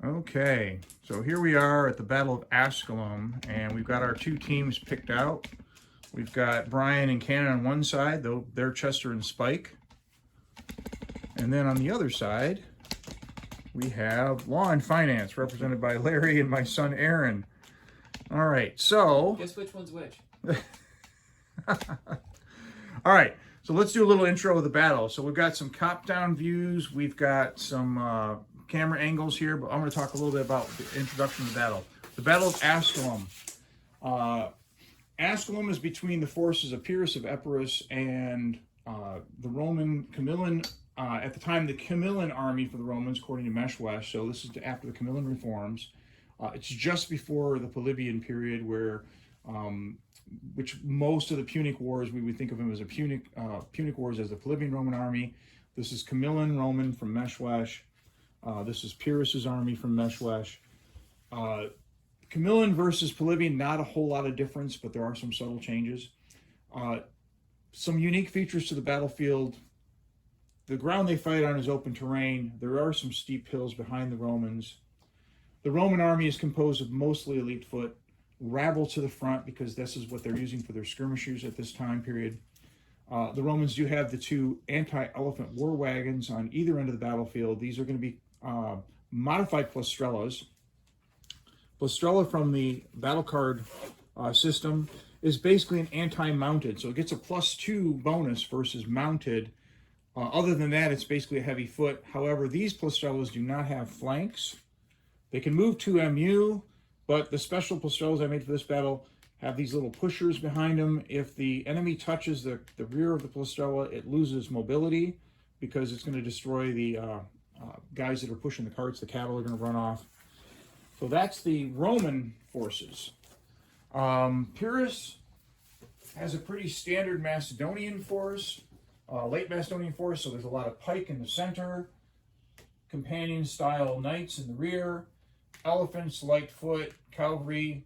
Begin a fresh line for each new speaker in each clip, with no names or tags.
Okay, so here we are at the Battle of Asculum, and we've got our two teams picked out. We've got Brian and Cannon on one side, though they're Chester and Spike. And then on the other side, we have Law and Finance, represented by Larry and my son Aaron. All right, so...
Guess which one's which?
All right, so let's do a little intro of the battle. So we've got some top-down views. We've got some camera angles here, but I'm going to talk a little bit about the introduction to the battle. The Battle of Asculum. Asculum is between the forces of Pyrrhus of Epirus and the Roman Camillan, at the time, the Camillan army for the Romans, according to Meshwesh. So this is after the Camillan reforms. It's just before the Polybian period, where which most of the Punic Wars, we would think of them as Punic Wars as the Polybian Roman army. This is Camillan Roman from Meshwesh. This is Pyrrhus's army from Meshwesh. Camillan versus Polybian, not a whole lot of difference, but there are some subtle changes. Some unique features to the battlefield. The ground they fight on is open terrain. There are some steep hills behind the Romans. The Roman army is composed of mostly elite foot, rabble to the front, because this is what they're using for their skirmishers at this time period. The Romans do have the two anti-elephant war wagons on either end of the battlefield. These are going to be modified plastrellas. Plastrella from the battle card system is basically an anti-mounted, so it gets a +2 bonus versus mounted. Other than that, it's basically a heavy foot. However, these plastrellas do not have flanks. They can move 2 MU, but the special plastrellas I made for this battle have these little pushers behind them. If the enemy touches the rear of the plastrella, it loses mobility because it's going to destroy the guys that are pushing the carts. The cattle are going to run off. So that's the Roman forces. Pyrrhus has a pretty standard Macedonian force, late Macedonian force, so there's a lot of pike in the center, companion-style knights in the rear, elephants, light foot, cavalry,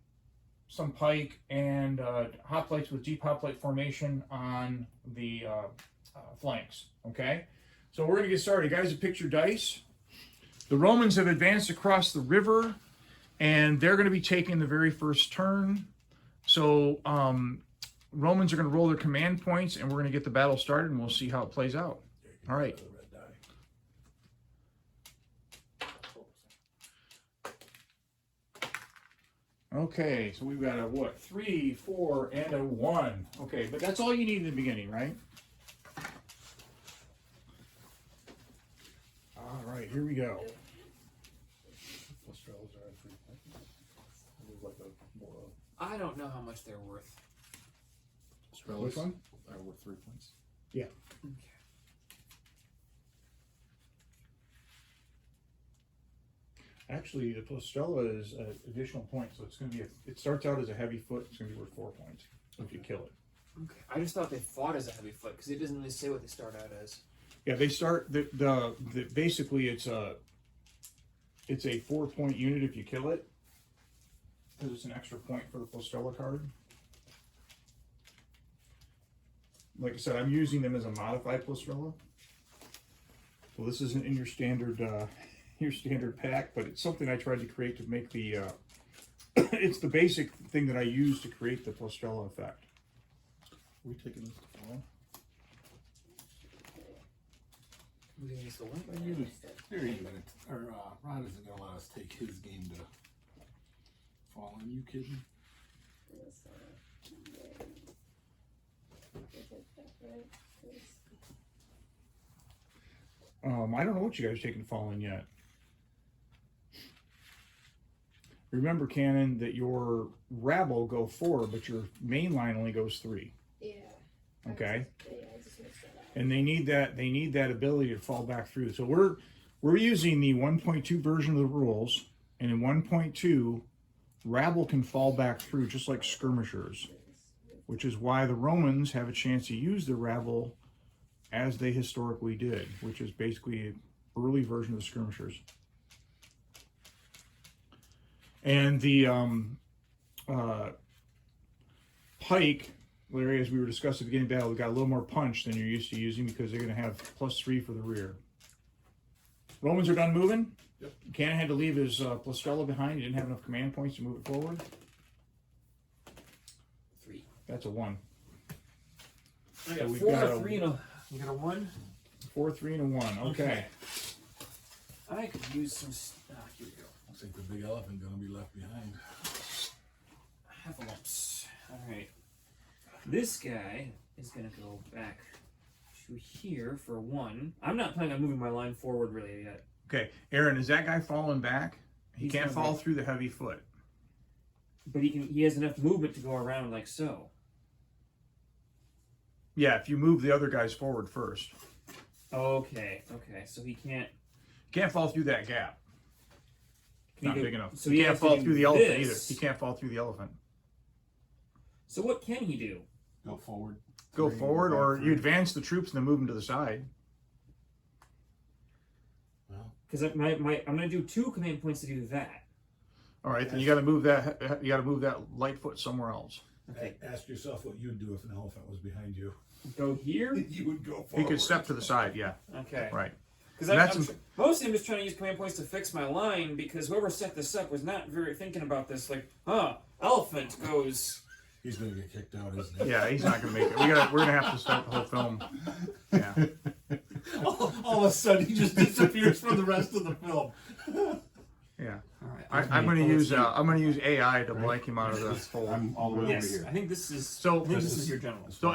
some pike, and hoplites with deep hoplite formation on the flanks, okay? So we're going to get started. Guys, pick your dice. The Romans have advanced across the river, and they're going to be taking the very first turn. So Romans are going to roll their command points, and we're going to get the battle started, and we'll see how it plays out. All right. Okay, so we've got a, 3, 4, and a 1. Okay, but that's all you need in the beginning, right? All right, here we go.
I don't know how much they're worth.
Which one?
Are worth 3 points.
Yeah.
Okay.
Actually, the plastrella is an additional point, so it's going to be it starts out as a heavy foot. It's going to be worth 4 points if you kill it.
Okay. I just thought they fought as a heavy foot because it doesn't really say what they start out as.
Yeah, they start basically it's a 4-point unit if you kill it, because it's an extra point for the plastrella card. Like I said, I'm using them as a modified plastrella. So this isn't in your standard pack, but it's something I tried to create to make the it's the basic thing that I use to create the plastrella effect.
Are we taking this to fall?
We can use the one.
Ron isn't going to let us take his game to fall. Are you kidding?
I don't know what you guys are taking to fall in yet. Remember, Cannon, that your rabble go 4, but your main line only goes 3.
Yeah.
Okay.
I just missed that out.
And they need that ability to fall back through. So we're using the 1.2 version of the rules, and in 1.2, rabble can fall back through just like skirmishers, which is why the Romans have a chance to use the rabble as they historically did, which is basically an early version of the skirmishers. And the pike, Larry, as we were discussing at the beginning of the battle, got a little more punch than you're used to using because they're going to have +3 for the rear. Romans are done moving.
Yep.
Cannon had to leave his Plastrella behind. He didn't have enough command points to move it forward.
3.
That's a 1.
I
So
got
we've
4,
got
a
a-
3, and a. You got a 1.
4, 3, and a 1. Okay.
I could use some. Here we go.
Looks like the big elephant gonna be left behind.
Heffalumps. All right. This guy is gonna go back to here for 1. I'm not planning on moving my line forward really yet.
Okay, Aaron, is that guy falling back? He
He's
can't
not
fall
back.
through the heavy foot.
But he can. He has enough movement to go around like so.
Yeah, if you move the other guys forward first.
Okay. Okay. So he can't.
Can't fall through that gap.
Can
Not
he go-
big enough.
So
he can't
has to
fall
do
through the elephant
this.
either. He can't fall through the elephant.
So what can he do?
Go forward.
Go
3,
forward,
back
or
3.
you advance the troops and then move them to the side.
Well,
Because I'm gonna do 2 command points to do that.
All right, then you got to move that. You got to move that light foot somewhere else.
Okay.
ask yourself what you'd do if an elephant was behind you.
Go here.
You would go
He
forward.
could step to the side. Yeah,
Okay.
right.
Because
And
I'm mostly I'm just trying to use command points to fix my line because whoever set this up was not very thinking about this. Like, elephant goes.
He's gonna get kicked out, isn't he?
Yeah, he's not gonna make it. We're gonna have to start the whole film. Yeah.
All of a sudden, he just disappears from the rest of the film.
Yeah.
All right.
I'm gonna use AI to blank him out of the whole.
I'm all the way over
Yes,
here.
I think this is.
So-
I think this is your general.
So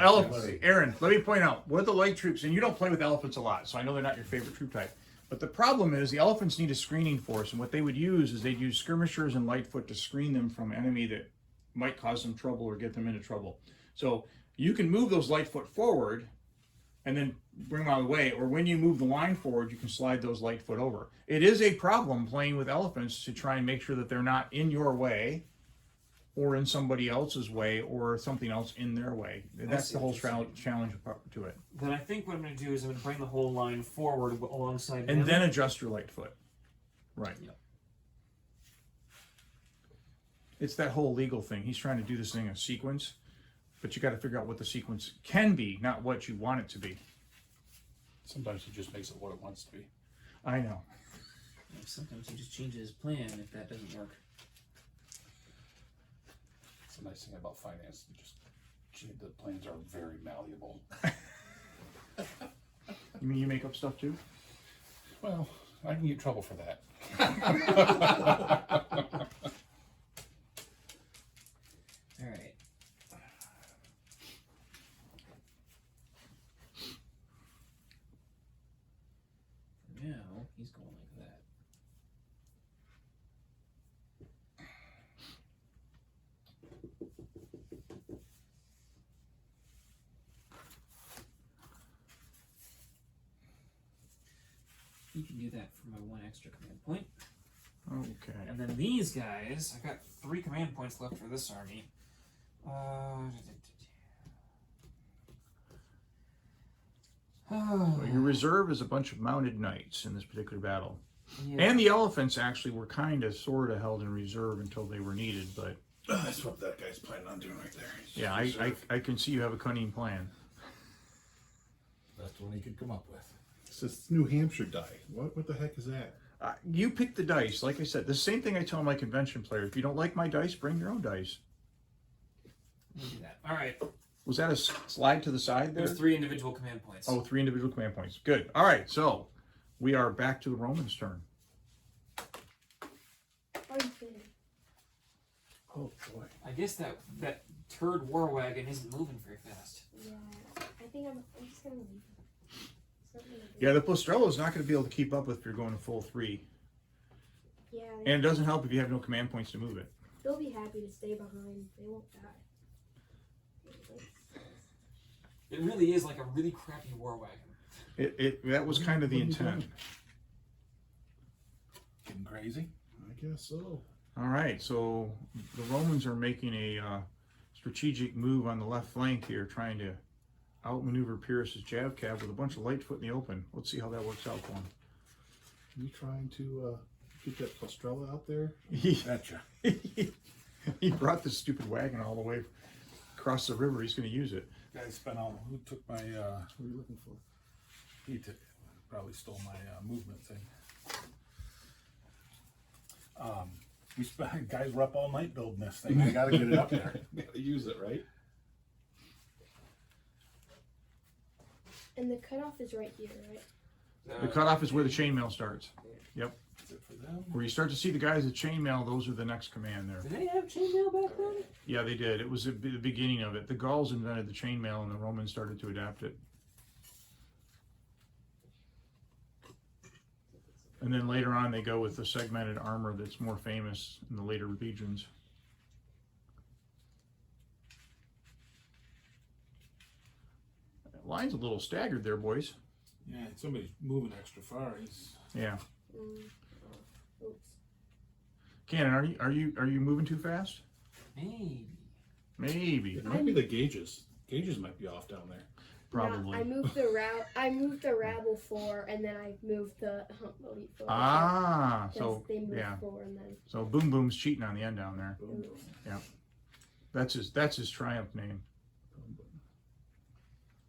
Aaron, let me point out, what are the light troops, and you don't play with elephants a lot, so I know they're not your favorite troop type. But the problem is the elephants need a screening force, and what they would use is they'd use skirmishers and lightfoot to screen them from enemy that might cause them trouble or get them into trouble. So you can move those lightfoot forward and then bring them out of the way, or when you move the line forward, you can slide those lightfoot over. It is a problem playing with elephants to try and make sure that they're not in your way or in somebody else's way or something else in their way. That's
see
the whole
what you're saying.
challenge to it.
Then I think what I'm going to do is I'm going to bring the whole line forward alongside.
And
him.
then adjust your lightfoot. Right.
Yep.
It's that whole legal thing. He's trying to do this thing in sequence, but you got to figure out what the sequence can be, not what you want it to be.
Sometimes he just makes it what it wants to be.
I know.
Sometimes he just changes his plan if that doesn't work.
It's a nice thing about finance. The plans are very malleable.
You mean you make up stuff too?
Well, I can get in trouble for that.
All right. For now, he's going like that. You can do that for my 1 extra command point.
Okay.
And then these guys, I got 3 command points left for this army.
Well, your reserve is a bunch of mounted knights in this particular battle.
Yeah.
And the elephants actually were kind of, sort of held in reserve until they were needed, but
That's what that guy's planning on doing right there. He's
yeah,
just reserve.
I can see you have a cunning plan.
That's the one he could come up with.
It's this New Hampshire die. What the heck is that?
You pick the dice. Like I said, the same thing I tell my convention players. If you don't like my dice, bring your own dice.
We'll do that. All right.
Was that a slide to the side there?
There's 3 individual command points.
Oh, 3 individual command points. Good. All right, so we are back to the Romans' turn.
Are you kidding?
Oh boy.
I guess that turd war wagon isn't moving very fast.
Yeah, I think I'm just gonna leave. It's not gonna do
Yeah, the Postrello is not going to be able to keep up if you're going a full 3,
Yeah,
and it doesn't help if you have no command points to move it.
they'll be happy to stay behind. They won't die.
It really is like a really crappy war wagon.
That was kind of the
What are you
intent.
doing?
Getting crazy.
I guess so.
All right, so the Romans are making a strategic move on the left flank here, trying to outmaneuver Pyrrhus's jab cab with a bunch of lightfoot in the open. Let's see how that works out for him.
You trying to get that Plastrella out there?
Gotcha.
He brought this stupid wagon all the way across the river. He's going to use it.
Guy spent all. Who took my?
What are you looking for?
He took. Probably stole my movement thing. Guys were up all night building this thing. I gotta get it up there.
Gotta use it, right?
And the cutoff is right here, right?
The cutoff is where the chainmail starts.
Is it for them?
Where you start to see the guys at chainmail, those are the next command there.
Did they have chainmail back then?
Yeah, they did. It was the beginning of it. The Gauls invented the chainmail, and the Romans started to adapt it. And then later on, they go with the segmented armor that's more famous in the later legions. Line's a little staggered there, boys.
Yeah, somebody's moving extra far. He's
Yeah.
Oops.
Cannon, are you moving too fast?
Maybe.
Maybe.
It might be the gauges. Gauges might be off down there.
Probably.
No, I moved the rabble 4, and then I moved the elite 4.
Ah,
Because
so
they moved
yeah.
4 and then.
So Boom Boom's cheating on the end down there.
Oops.
That's his triumph name.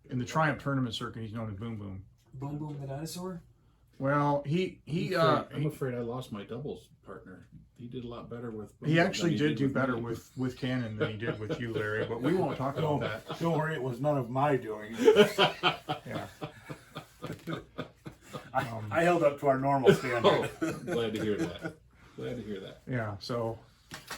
In the Triumph tournament circuit, he's known as Boom Boom.
Boom Boom the dinosaur?
Well,
I'm afraid I lost my doubles partner. He did a lot better with.
he actually
than
did do
with
better
me.
with Cannon than he did with you, Larry. But we won't talk about that.
Don't worry, it was none of my doing.
Yeah.
I held up to our normal standard.
Oh, glad to hear that. Glad to hear that.
Yeah. So,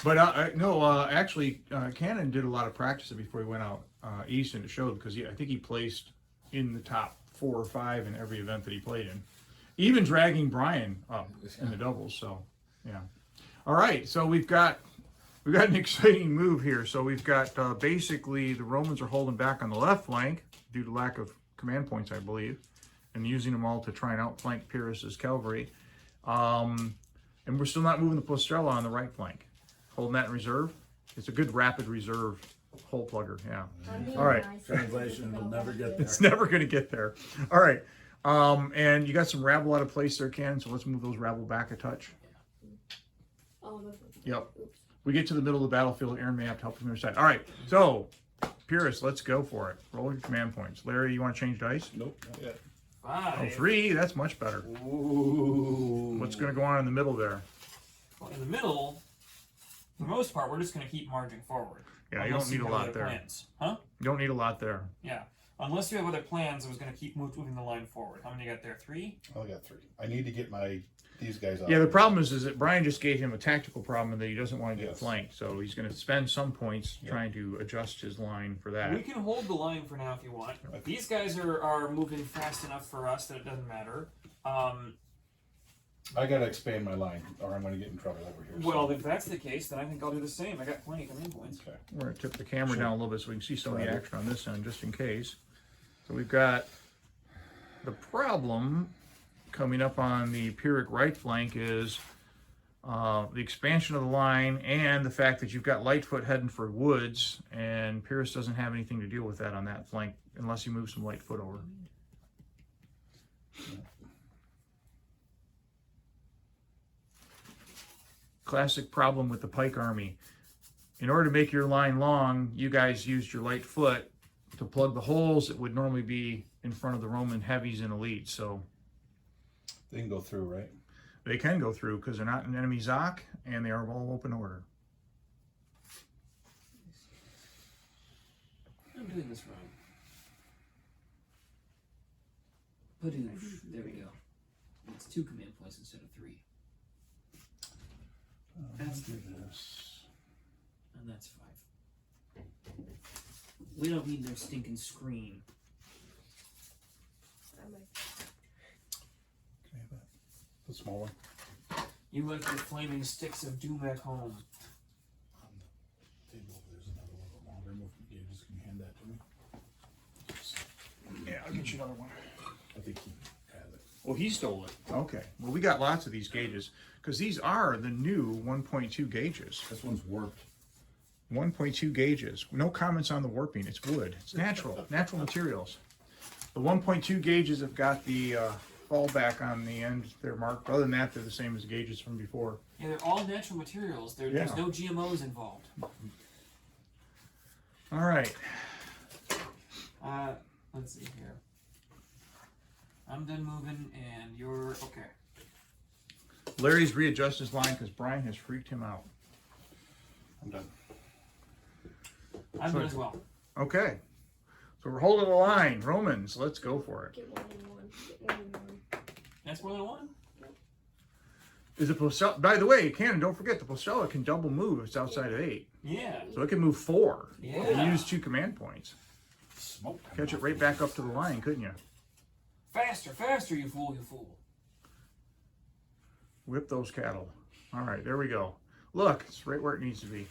but actually, Cannon did a lot of practicing before he went out east, and it showed because I think he placed in the top 4 or 5 in every event that he played in, even dragging Brian up in the doubles. So, yeah. All right. So we've got an exciting move here. So we've got basically the Romans are holding back on the left flank due to lack of command points, I believe, and using them all to try and outflank Pyrrhus's cavalry. And we're still not moving the Postrella on the right flank. Holding that in reserve. It's a good rapid reserve hole plugger. Yeah. All right.
Translation will never get there.
It's never going to get there. All right. And you got some rabble out of place there, Ken. So let's move those rabble back a touch.
Oh,
Yep.
Oops.
We get to the middle of the battlefield. Aaron may have to help from the other side. All right. So, Pyrrhus, let's go for it. Roll your command points. Larry, you want to change dice?
Nope, not yet.
5.
Oh, 3. That's much better.
Ooh.
What's going to go on in the middle there?
Well, in the middle, for the most part, we're just going to keep marching forward.
Yeah, you
Unless
don't need a
have
lot
other
there.
Plans. Huh?
You don't need a lot there.
Yeah. Unless you have other plans, I was going to keep moving the line forward. How many you got there? 3?
I got 3. I need to get these guys out.
Yeah, the problem is that Brian just gave him a tactical problem and that he doesn't want to get
Yes.
flanked. So he's going to spend some points trying to adjust his line for that.
We can hold the line for now if you want. These guys are moving fast enough for us that it doesn't matter.
I gotta expand my line, or I'm gonna get in trouble over here. so-
Well, if that's the case, then I think I'll do the same. I got plenty of command points.
Okay.
We're going to tip the camera down a little bit so we can see some of the
Right.
action on this end, just in case. So we've got the problem coming up on the Pyrrhic right flank is the expansion of the line and the fact that you've got Lightfoot heading for woods, and Pyrrhus doesn't have anything to deal with that on that flank unless you move some Lightfoot over. Classic problem with the Pike army. In order to make your line long, you guys used your Lightfoot to plug the holes that would normally be in front of the Roman heavies and elites. So
They can go through, right?
they can go through because they're not an enemy Zoc and they are all open order.
I'm doing this wrong. Padoosh. There we go. It's 2 command points instead of 3. That's
do
3.
this.
And that's 5. We don't need their stinking screen.
I'm like,
Can I have that? The small one.
You like the flaming sticks of doom at home.
On the table, there's another one, but longer. You just can hand that to me.
Yeah, I'll get you another one.
I think he has it.
Well, he stole it. Okay. Well, we got lots of these gauges because these are the new 1.2 gauges.
This one's warped.
1.2 gauges. No comments on the warping. It's wood. It's natural materials. The 1.2 gauges have got the fallback on the end. They're marked. Other than that, they're the same as gauges from before.
Yeah, they're all natural materials. There's
Yeah.
no GMOs involved.
All right.
Let's see here. I'm done moving, and you're okay.
Larry's readjust his line because Brian has freaked him out.
I'm done.
I'm done as well.
Okay. So we're holding the line. Romans, let's go for it.
Get one and one. Get one and one.
That's more than one?
Is the Placella, by the way, Cannon, don't forget the Placella can double move if it's outside of 8.
Yeah.
So it can move 4.
Yeah.
And use 2 command points.
Smoke.
Catch it right back up to the line, couldn't you?
Faster, faster, you fool, you fool.
Whip those cattle. All right, there we go. Look, it's right where it needs to be.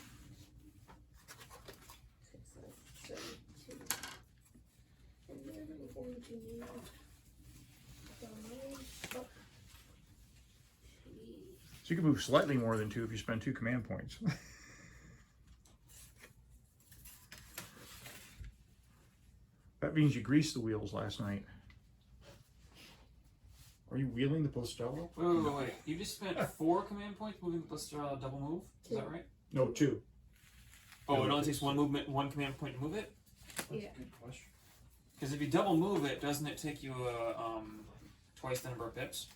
So, 2. And then I'm going to need 5. Oh.
So you can move slightly more than 2 if you spend 2 command points. That means you greased the wheels last night. Are you wheeling the Placella?
Wait. You just spent 4 command points moving the Placella double move? Is that right?
No, 2.
Oh, it only takes 1 movement, 1 command point to move it?
Yeah.
Good question.
Because if you double move it, doesn't it take you twice the number of pips?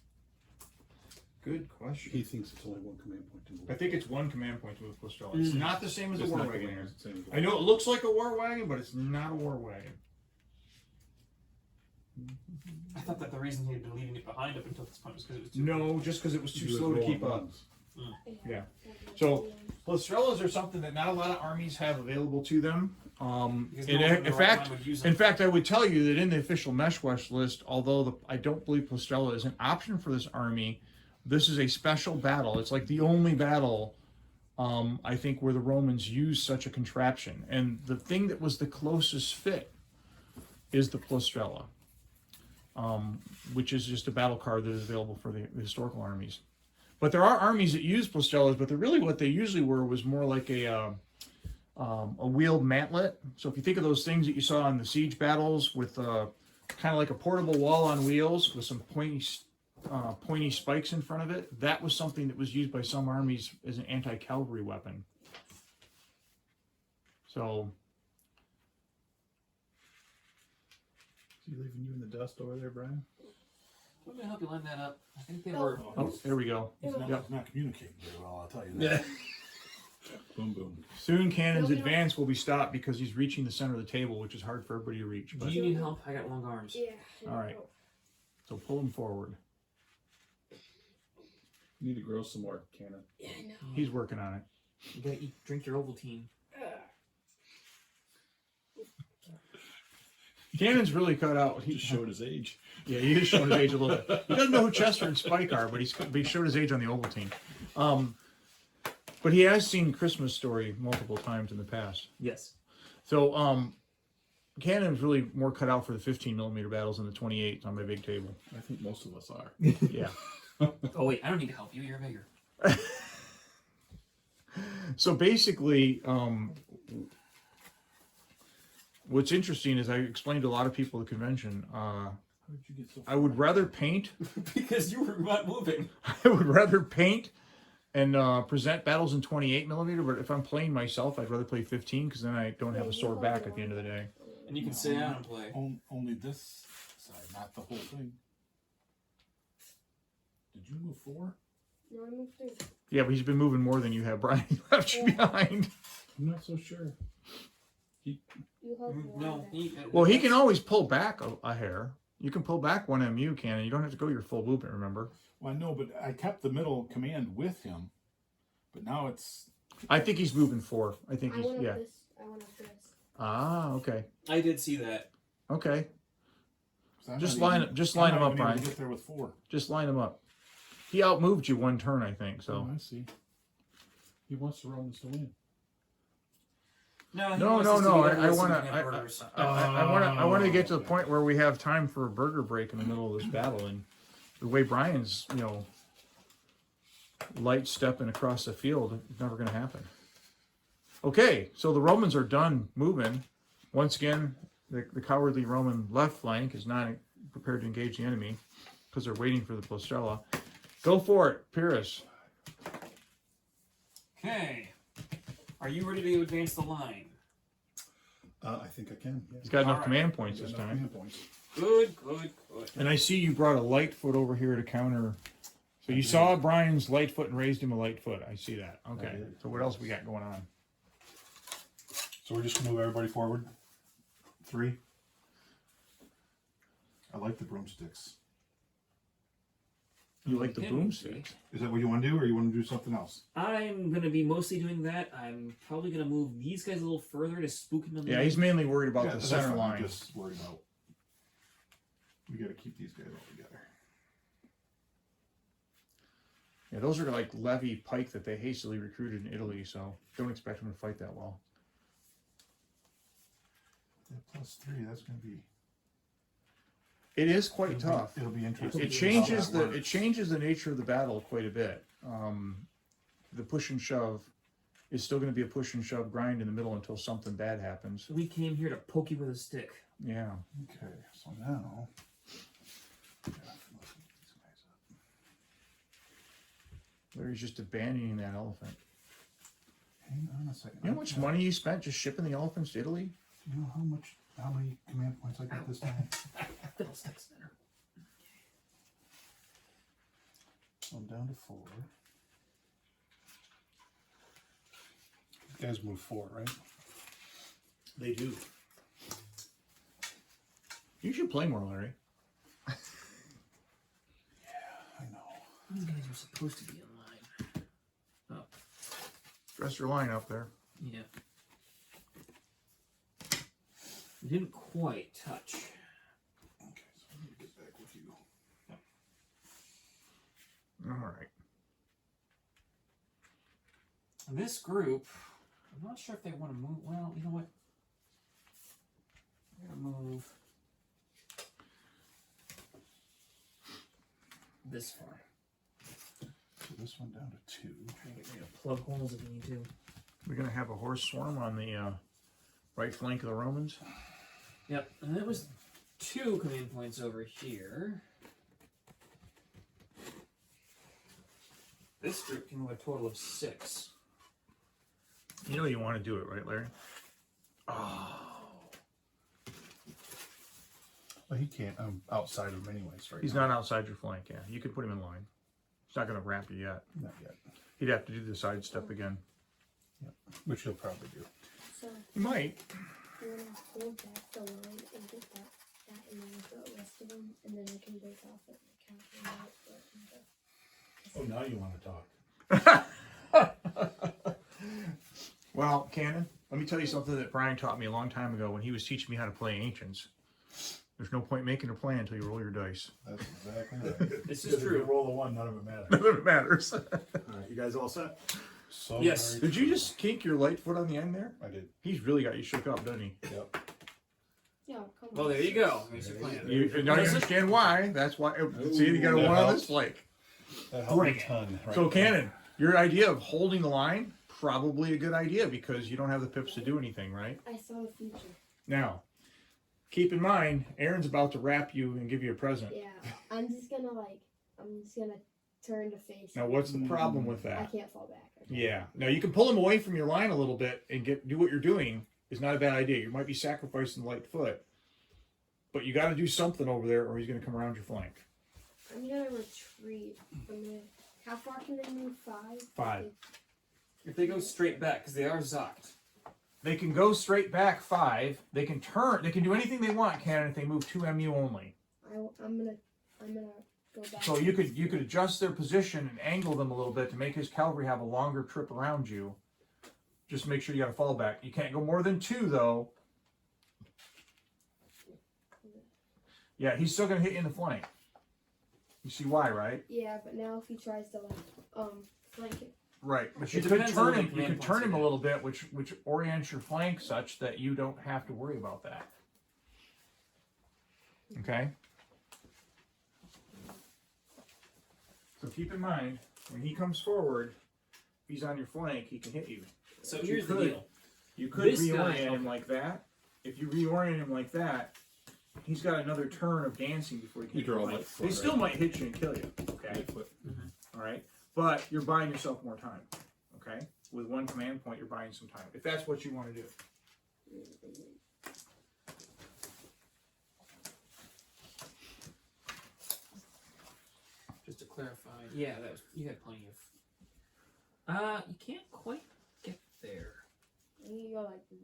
Good question.
He thinks it's only 1 command point to move.
I think it's 1 command point to move Placella. It's not the same as
It's
a war
not the
wagon.
way it's saying.
I know it looks like a war wagon, but it's not a war wagon.
I thought that the reason he had been leaving it behind up until this point was because it was too
No, just because it was too
You would
slow to
roll
keep up.
ones.
Yeah. So, Plastrellas are something that not a lot of armies have available to them.
Because
In,
no one in the
in
right
fact,
mind would use
in
them.
fact, I would tell you that in the official Mesh West list, although I don't believe Plastrella is an option for this army, this is a special battle. It's like the only battle, I think, where the Romans used such a contraption. And the thing that was the closest fit is the Plastrella, which is just a battle card that is available for the historical armies. But there are armies that use Plastrellas, but they're really what they usually were was more like a wheeled mantlet. So if you think of those things that you saw in the siege battles with kind of like a portable wall on wheels with some pointy spikes in front of it, that was something that was used by some armies as an anti-cavalry weapon. So
Is he leaving you in the dust over there, Brian?
I'm going to help you line that up. I think they
Oh.
were.
oh, there we go.
He's not,
Yep.
he's not communicating very well, I'll tell you that.
Boom, boom.
Soon Cannon's advance will be stopped because he's reaching the center of the table, which is hard for everybody to reach.
Do
But,
you need help? I got long arms.
Yeah.
all right. So pull him forward.
You need to grow some more, Cannon.
Yeah, I know.
He's working on it.
You got to drink your Ovaltine.
Cannon's really cut out.
He just showed his age.
Yeah, he is showing his age a little bit. He doesn't know who Chester and Spike are, but he showed his age on the Ovaltine. But he has seen Christmas Story multiple times in the past.
Yes.
So Cannon's really more cut out for the 15mm battles than the 28s on my big table.
I think most of us are.
Yeah.
Oh, wait. I don't need to help you. You're bigger.
So basically, what's interesting is I explained to a lot of people at the convention,
How did you get so
I would rather paint
Because you were not moving.
I would rather paint and present battles in 28mm, but if I'm playing myself, I'd rather play 15 because then I don't have a sore back at the end of the day.
And you can sit down and play.
Only this side, not the whole thing. Did you move 4?
No, I moved 3.
Yeah, but he's been moving more than you have, Brian. He left you behind.
I'm not so sure.
You helped me
No.
Well, he can always pull back a hair. You can pull back 1 MU, Cannon. You don't have to go your full movement, remember?
Well, I know, but I kept the middle command with him. But now it's...
I think he's moving 4. I think
I
he's,
went
yeah.
up this. I went up this.
Ah, okay.
I did see that.
Okay.
I'm
Just
not
line
even-
just
I'm
line
not
him up,
even able to
Brian.
Get there with 4.
Just line him up. He outmoved you 1 turn, I think, so.
Oh, I see. He wants the Romans to win.
No, he
No,
wants
no,
us to
no.
be
I
able to
want
sit and have
to.
burgers.
I want to get to the point where we have time for a burger break in the middle of this battle, and the way Brian's, light stepping across the field, it's never going to happen. Okay, so the Romans are done moving. Once again, the cowardly Roman left flank is not prepared to engage the enemy because they're waiting for the Plastrella. Go for it, Pyrrhus.
Okay. Are you ready to advance the line?
I think I can. Yeah.
He's got enough
All right.
command points
Got
this
enough
time.
command points.
Good, good, good.
And I see you brought a Lightfoot over here to counter So you saw Brian's Lightfoot and raised him a Lightfoot. I see that. Okay.
I did.
So what else we got going on?
So we're just gonna move everybody forward. 3. I like the broomsticks.
You like the
Okay.
boomsticks?
Is that what you want to do, or you want to do something else?
I'm gonna be mostly doing that. I'm probably gonna move these guys a little further to spook him.
Yeah, he's mainly worried about the
that's
center
fine. I'm
line.
just worried about. We got to keep these guys all together.
Yeah, those are like levy pike that they hastily recruited in Italy, so don't expect them to fight that well.
Yeah, +3. That's gonna be.
It is quite tough.
It'll be interesting.
It
to see
changes
how
the
that
it changes the nature of the battle quite a bit. The push and shove is still going to be a push and shove grind in the middle until something bad happens.
We came here to poke you with a stick.
Yeah.
works. Okay, so now. Yeah, let's get these guys up.
Larry's just abandoning that elephant.
Hang on a second.
You know how much money you spent just shipping the elephants to Italy?
Do you know how many command points I got this time?
Fiddlesticks there.
So I'm down to 4. These guys move 4, right?
They do.
You should play more, Larry.
I know.
These guys are supposed to be in line. Oh,
Dress your line up there.
yeah. We didn't quite touch.
Okay, so I'm gonna get back with you.
All right.
This group, I'm not sure if they want to move. Well, you know what? We're gonna move this far.
So this one down to 2.
Try to get rid of plug holes if we need to.
We're going to have a horse swarm on the right flank of the Romans.
Yep, and that was 2 command points over here. This group can move a total of 6.
You know you want to do it, right, Larry? Oh.
Well, he can't. I'm outside of him anyways, right?
He's
now.
not outside your flank, yeah. You could put him in line. He's not going to wrap you yet.
Not yet.
He'd have to do the side step again.
Which he'll probably do.
So
He might.
I'm gonna hold back the line and get that and then the rest of them, and then I can break off it and count them out.
Oh, now you want to talk.
Well, Cannon, let me tell you something that Brian taught me a long time ago when he was teaching me how to play Ancients. There's no point making a plan until you roll your dice.
That's exactly right.
This is true.
Roll the 1, none of it matters.
None of it matters.
All right, you guys all set? So
Yes.
very
Did you
true.
just kink your light foot on the end there?
I did.
He's really got you shook up, doesn't he?
Yep.
Yeah, come on.
Well, there you go. There's your
There you
plan.
go.
You now you understand why. That's why. See, you got a
that
one on
helps.
this flank.
That helped
Bring
a
it.
ton. Right
So,
there.
Cannon, your idea of holding the line, probably a good idea because you don't have the pips to do anything, right?
I saw the future.
Now, keep in mind, Aaron's about to wrap you and give you a present.
Yeah, I'm just gonna turn to face.
Now, what's the problem with
I
that?
can't fall back.
Yeah. Now, you can pull him away from your line a little bit and do what you're doing. Is not a bad idea. You might be sacrificing the light foot, but you got to do something over there, or he's going to come around your flank.
I'm gonna retreat. How far can they move? 5?
5.
If they go straight back, because they are zocked.
They can go straight back 5. They can turn. They can do anything they want, Cannon, if they move 2 MU only.
I'm gonna go back.
So you could adjust their position and angle them a little bit to make his cavalry have a longer trip around you. Just make sure you got a fallback. You can't go more than 2 though. Yeah, he's still gonna hit you in the flank. You see why, right?
Yeah, but now if he tries to flank it,
Right, but you
It
could
depends on
turn
what
him.
the
You
command
could
points
turn
you
him a
get.
little bit, which orients your flank such that you don't have to worry about that. Okay. So keep in mind when he comes forward, if he's on your flank, he can hit you.
So
But
here's
you
the
could-
deal.
You could
This
reorient
guy-
him like that. If you reorient him like that, he's got another turn of dancing before he can
You
hit your
draw
flank.
light foot,
They still
right?
might hit you and kill you. Okay.
Light foot.
All right, but you're buying yourself more time. Okay, with 1 command point, you're buying some time if that's what you want to do.
Just to clarified. Yeah, that was, you had plenty of. You can't quite get there.
You go like that.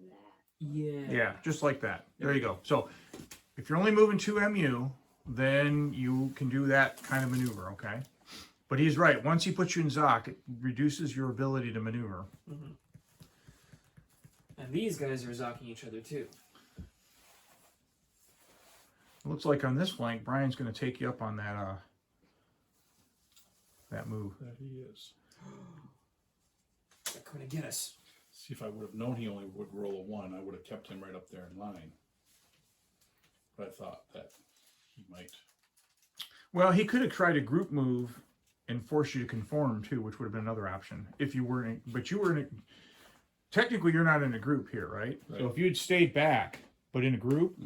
Yeah.
Yeah, just like that. There you go. So if you're only moving 2 MU, then you can do that kind of maneuver, okay? But he's right. Once he puts you in Zoc, it reduces your ability to maneuver.
Mm-hmm. And these guys are zocking each other too.
It looks like on this flank, Brian's going to take you up on that that move.
That he is.
They're coming to get us.
See, if I would have known he only would roll a 1, I would have kept him right up there in line. But I thought that he might.
Well, he could have tried a group move and force you to conform too, which would have been another option if you were in. But you were in. Technically, you're not in a group here, right?
Right.
So if you'd stayed back, but in a group,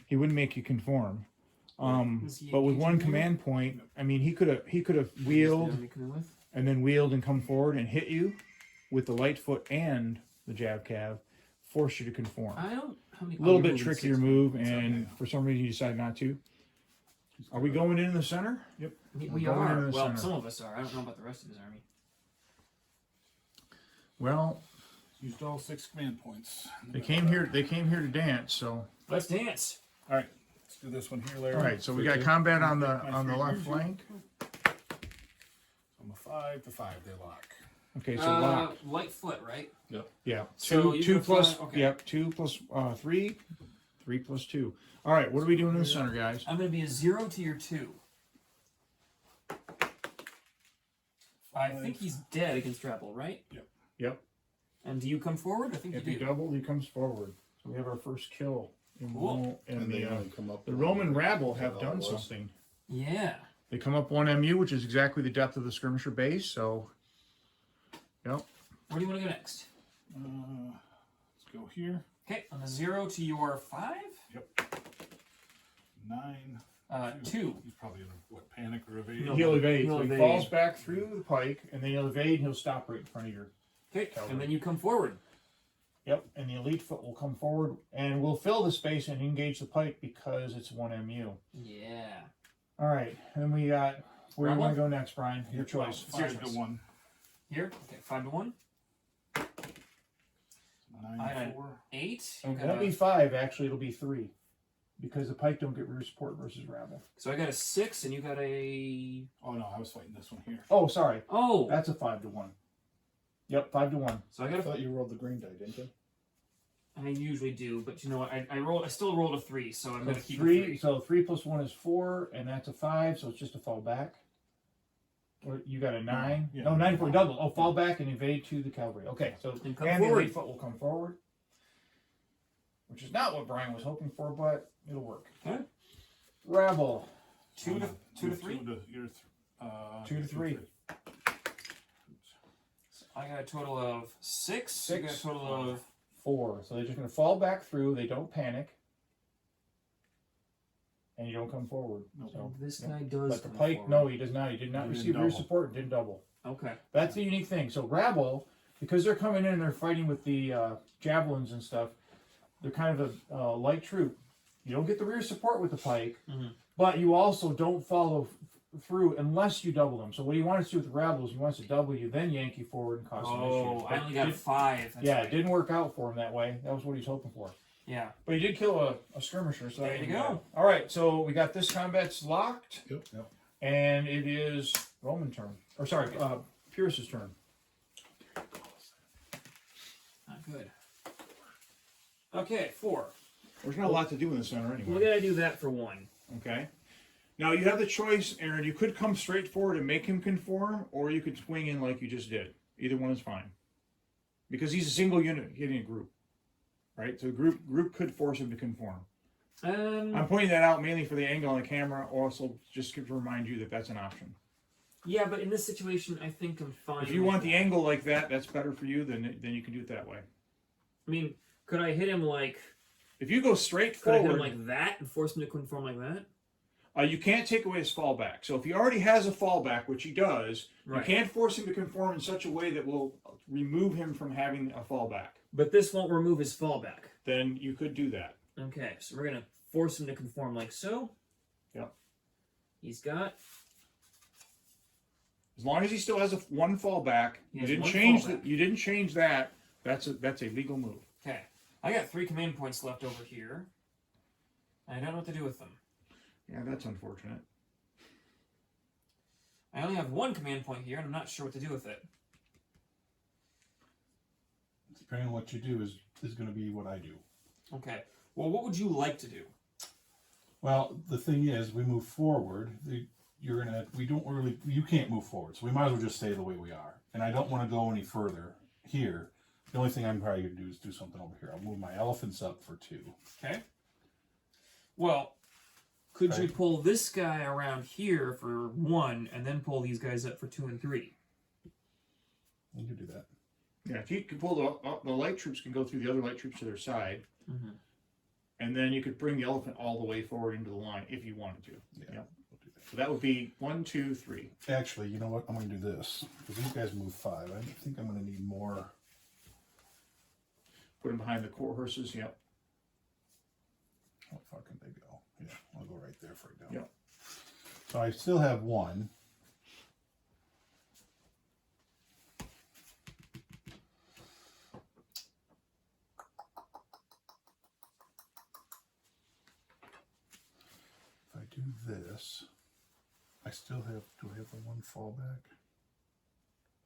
he wouldn't make you conform. But with one command point, I mean, he could have wheeled and then wheeled and come forward and hit you with the light foot and the jab cav, force you to conform.
I don't. How many?
A little
oh,
bit
you're moving
trickier
6.
move, and for some reason you decide not to. Are we going in the center?
Yep.
We
We're going
are.
into the
Well,
center.
some of us are. I don't know about the rest of his army.
Well,
Used all 6 command points.
they came here. They came here to dance. So
Let's dance.
All right, let's do this one here, Larry.
all right. So we got
Okay.
combat on the
My
left
free-
flank.
I'm a 5 to 5. They lock.
Okay, so lock.
Light foot, right?
Yeah.
So you
two
go
plus.
5, okay.
Yep. 2 plus 3. 3 plus 2. All right. What are we doing in the center, guys?
I'm going to be a 0 to your 2. I think he's dead against Rebel, right?
Yep.
And do you come forward? I think
If
you
he
do.
doubled, he comes forward. So we have our first kill. In
Cool.
Rome, and
And they
the
only come up.
the
with
Roman
one.
rabble
Is
have
that all
done
it was?
something.
Yeah.
They come up 1 MU, which is exactly the depth of the skirmisher base. So, yep.
Where do you want to go next?
Let's go here.
Okay, on the 0 to your 5?
9.
2.
He's probably in a, panic or evade?
No.
He'll evade.
He'll
So he
evade.
falls back through the pike, and then he'll evade, and he'll stop right in front of your.
Okay,
Cavalry.
and then you come forward.
Yep, and the elite foot will come forward, and we'll fill the space and engage the pike because it's 1 MU.
Yeah.
All right, and we got. Where do you want to go next, Brian? Your
Well,
choice.
5 to 1.
Here? Okay, 5 to 1.
9
I
to
had
4.
8.
It won't be 5. Actually, it'll be 3, because the pike don't get rear support versus rabble.
So I got a 6, and you got a.
Oh no, I was fighting this one here.
Oh, sorry.
Oh!
That's a 5 to 1. Yep, 5 to 1.
So I
I
got a.
thought you rolled the green die, didn't you?
I usually do, but you know what? I still rolled a 3, so I'm
So
going to keep a
3.
3.
So 3 plus 1 is 4, and that's a 5. So it's just a fall back. Or you got a 9.
Yeah.
No, 9 for a double. Oh, fall back and evade to the cavalry. Okay, so
And come
the
forward.
elite foot will come forward, which is not what Brian was hoping for, but it'll work.
Okay.
Rabble.
2 to 3?
2 to 3.
So I got a total of 6. You got a
6.
total of.
4. So they're just going to fall back through. They don't panic, and you don't come forward. So,
This
yeah.
guy does.
But the
come
pike,
forward.
no, he does not. He did not
He
receive
didn't
rear
double.
support. And didn't double.
Okay.
That's the unique thing. So rabble, because they're coming in and they're fighting with the javelins and stuff, they're kind of a light troop. You don't get the rear support with the pike, but you also don't follow through unless you double them. So what he wants to do with the rabble is he wants to double you, then yank you forward and cause some issues.
Oh,
But
I only got a
it-
5. That's
yeah,
right.
it didn't work out for him that way. That was what he's hoping for.
Yeah.
But he did kill a skirmisher. So
There
that
you
was
go.
bad. All right, so we got this combat's locked,
Yep.
and it is Roman turn. Or sorry, Pierce's turn.
Not good. Okay, 4.
There's not a lot to do in the center
We're
anyway.
going to do that for 1.
Okay. Now you have the choice, Aaron. You could come straight forward and make him conform, or you could swing in like you just did. Either one is fine. Because he's a single unit hitting a group. Right? So group could force him to conform. I'm pointing that out mainly for the angle on the camera, also just to remind you that that's an option.
Yeah, but in this situation, I think I'm fine.
If you
with
want the
that.
angle like that, that's better for you, then you can do it that way.
I mean, could I hit him like...
If you go straight
Could I hit him
forward,
like that and force him to conform like that?
you can't take away his fallback. So if he already has a fallback, which he does,
Right.
you can't force him to conform in such a way that will remove him from having a fallback.
But this won't remove his fallback.
Then you could do that.
Okay, so we're going to force him to conform like so.
Yep.
He's got
As long as he still has one fallback,
He
you
has
didn't
one
change
fallback.
you didn't change that. That's a legal move.
Okay. I got 3 command points left over here. I don't know what to do with them.
Yeah, that's unfortunate.
I only have 1 command point here, and I'm not sure what to do with it.
Depending on what you do is going to be what I do.
Okay. Well, what would you like to do?
Well, the thing is, we move forward. You can't move forward, so we might as well just stay the way we are. And I don't want to go any further here. The only thing I'm probably going to do is do something over here. I'll move my elephants up for 2.
Okay. Well, could you
Okay.
pull this guy around here for 1, and then pull these guys up for 2 and 3?
You can do that.
Yeah, if you can pull the light troops can go through the other light troops to their side,
Mm-hmm.
and then you could bring the elephant all the way forward into the line if you wanted to.
Yeah,
Yep.
we'll do that.
So that would be 1, 2, 3.
Actually, you know what? I'm going to do this because these guys move 5. I think I'm going to need more.
Put them behind the core horses. Yep.
How far can they go? Yeah, I'll go right there for now.
Yep.
So I still have 1. If I do this, I still have. Do I have the 1 fallback?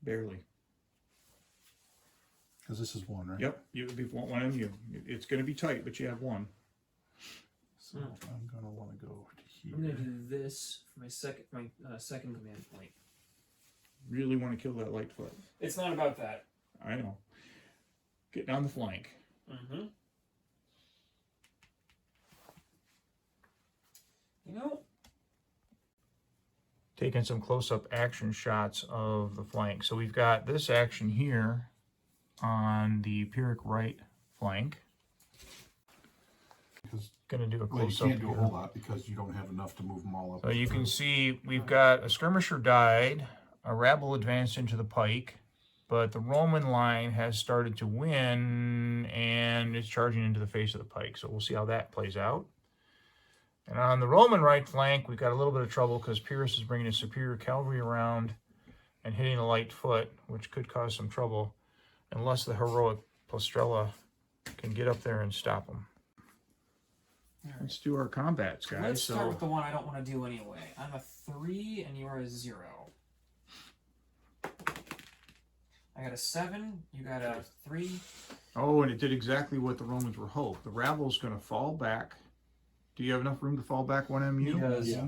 Barely.
Because this is 1, right?
Yep. You would be one of you. It's going to be tight, but you have 1.
So I'm going to want to go to here.
I'm gonna do this for my second command point.
Really want to kill that Lightfoot.
It's not about that.
I know. Get down the flank.
Mm-hmm. You know,
Taking some close-up action shots of the flank. So we've got this action here on the Pyrrhic right flank.
Because
Going to do a
well, you
close-up
can't do a
here.
whole lot because you don't have enough to move them all up.
So you can see we've got a skirmisher died, a rabble advanced into the pike, but the Roman line has started to win and is charging into the face of the pike. So we'll see how that plays out. And on the Roman right flank, we've got a little bit of trouble because Pyrrhus is bringing his superior cavalry around and hitting the light foot, which could cause some trouble unless the heroic Postrella can get up there and stop them. Let's do our combats, guys.
let's start with the one I don't want to do anyway. I'm a 3 and you're a 0. I got a 7, you got a 3.
Oh, and it did exactly what the Romans were hoping. The rabble's going to fall back. Do you have enough room to fall back 1 MU?
He does.
Yeah.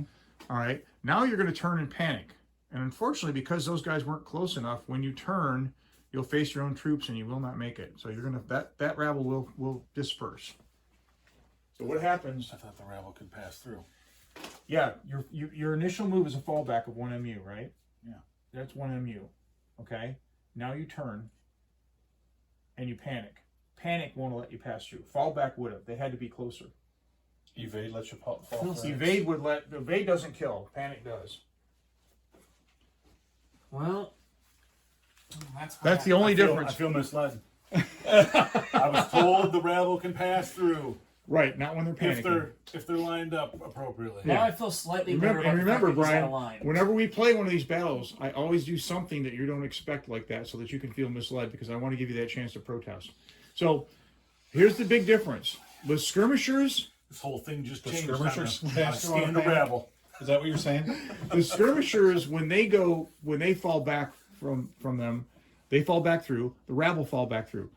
All right. Now you're going to turn and panic. And unfortunately, because those guys weren't close enough, when you turn, you'll face your own troops and you will not make it. So you're going to that rabble will disperse. So what happens?
I thought the rabble could pass through.
Yeah, your initial move is a fallback of 1 MU, right?
Yeah.
That's 1 MU. Okay. Now you turn and you panic. Panic won't let you pass through. Fallback would have. They had to be closer.
Evade lets you fall first.
Evade doesn't kill. Panic does.
Well,
That's the only difference.
I feel misled. I was told the rabble can pass through
Right, not when they're panicking.
if they're lined up appropriately.
now I feel slightly better about
Remember,
the fact that he's out
Brian,
of line.
whenever we play one of these battles, I always do something that you don't expect like that so that you can feel misled because I want to give you that chance to protest. So here's the big difference. With skirmishers,
This whole thing just
The
changed.
skirmishers
on
pass through on
scan
a
the
panic?
rabble.
Is that what you're saying?
the skirmishers, when they fall back from them, they fall back through, the rabble fall back through.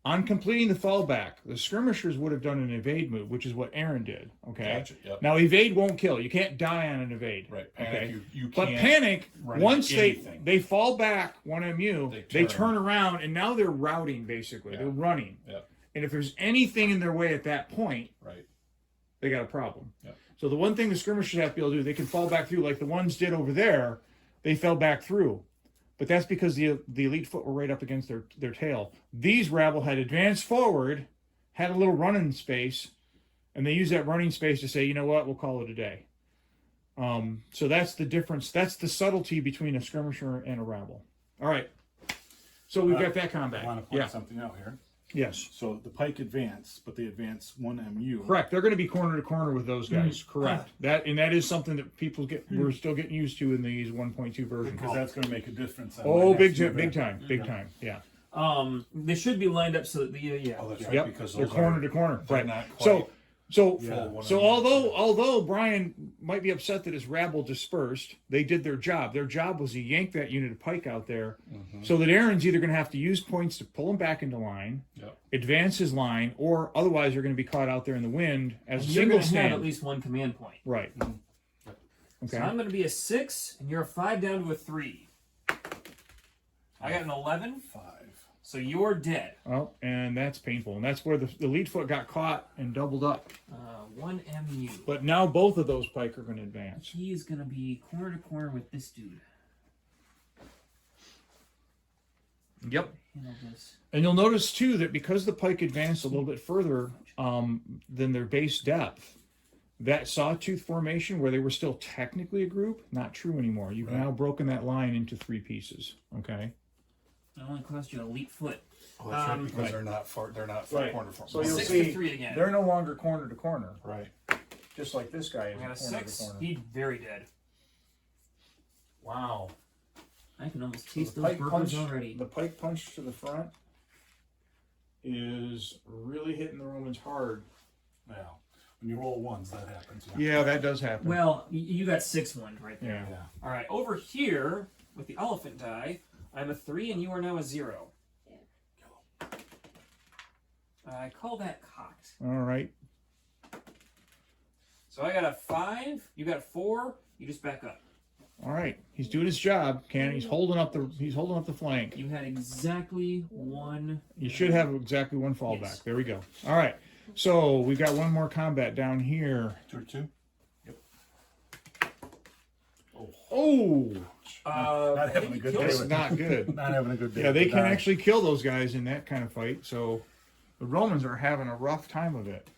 On completing the fallback, the skirmishers would have done an evade move, which is what Aaron did. Okay.
Gotcha, yep.
Now evade won't kill. You can't die on an evade.
Right. Panic.
Okay.
You
But
can't
panic,
run
once
into anything.
they fall back 1 MU,
They
they
turn.
turn around and now they're routing basically.
Yeah.
They're running.
Yep.
And if there's anything in their way at that point,
Right.
they got a problem.
Yep.
So the one thing the skirmishers have to be able to do, they can fall back through like the ones did over there. They fell back through. But that's because the elite foot were right up against their tail. These rabble had advanced forward, had a little running space, and they used that running space to say, you know what, we'll call it a day. So that's the difference. That's the subtlety between a skirmisher and a rabble. All right. So we've got that combat.
I want to point
Yeah.
something out here.
Yes.
So the pike advance, but they advance 1 MU.
Correct. They're going to be corner to corner with those guys. Correct. That is something that people we're still getting used to in these 1.2 versions.
Because that's going to make a difference. On
Oh,
my
big
next
time,
event.
big time. Yeah.
They should be lined up so that the
Oh, that's right.
Yep.
Because
They're
those
corner
are,
to corner.
they're
Right.
not
So
quite
so
full one
so
another.
although Brian might be upset that his rabble dispersed, they did their job. Their job was to yank that unit of pike out there, so that Aaron's either going to have to use points to pull him back into line,
Yep.
advance his line, or otherwise they're going to be caught out there in the wind as a
you're
single
going to have
stand.
at least one command point.
Right.
So
Okay.
I'm going to be a 6, and you're a 5 down to a 3. I got an 11,
5.
so you're dead.
Oh, and that's painful, and that's where the lead foot got caught and doubled up.
1 MU.
But now both of those pike are going to advance.
He is going to be corner to corner with this dude.
Yep.
Handle this.
And you'll notice too that because the pike advanced a little bit further than their base depth, that sawtooth formation where they were still technically a group, not true anymore. You've now broken that line into 3 pieces. Okay.
It only cost you a elite foot.
Oh, that's right. Because
right.
they're not far. They're not far
Right.
corner from.
So you'll
6
see
to 3 again.
they're no longer corner to corner,
Right.
just like this guy is
I got a
corner
6.
to corner.
He's very dead. Wow. I can almost
So
taste
the
those
pike
burgers
punch,
already.
the pike punch to the front is really hitting the Romans hard.
Yeah. When you roll ones, that happens.
Yeah, that does happen.
Well, you got 6 1 right there.
yeah.
Yeah.
All right, over here with the elephant die, I'm a 3 and you are now a 0. I call that cocked.
All right.
So I got a 5, you got a 4, you just back up.
All right. He's doing his job, Ken. He's holding up the flank.
You had exactly 1.
You should have exactly 1 fallback.
Yes.
There we go. All right. So we've got 1 more combat down here.
2-2.
Oh,
Not having a good day.
that's
with-
not good.
Not having a good day.
Yeah, they
with
can
the die.
actually kill those guys in that kind of fight. So the Romans are having a rough time of it.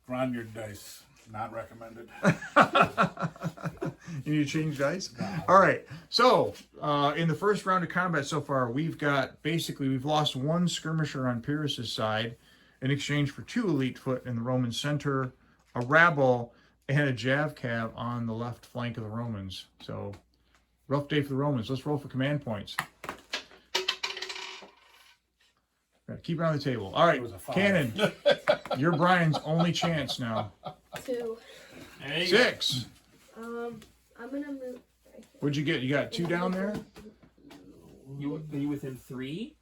Ron, your dice. Not recommended.
You need to change dice? All right. So, in the first round of combat so far, we've lost 1 skirmisher on Pyrrhus' side in exchange for 2 elite foot in the Roman center, a rabble, and a jav cav on the left flank of the Romans. So, rough day for the Romans. Let's roll for command points. Gotta keep it on the table. All right,
It was a 5.
Cannon. You're Brian's only chance now.
2.
There you go.
6.
I'm gonna move.
What'd you get? You got 2 down there?
Are you within 3?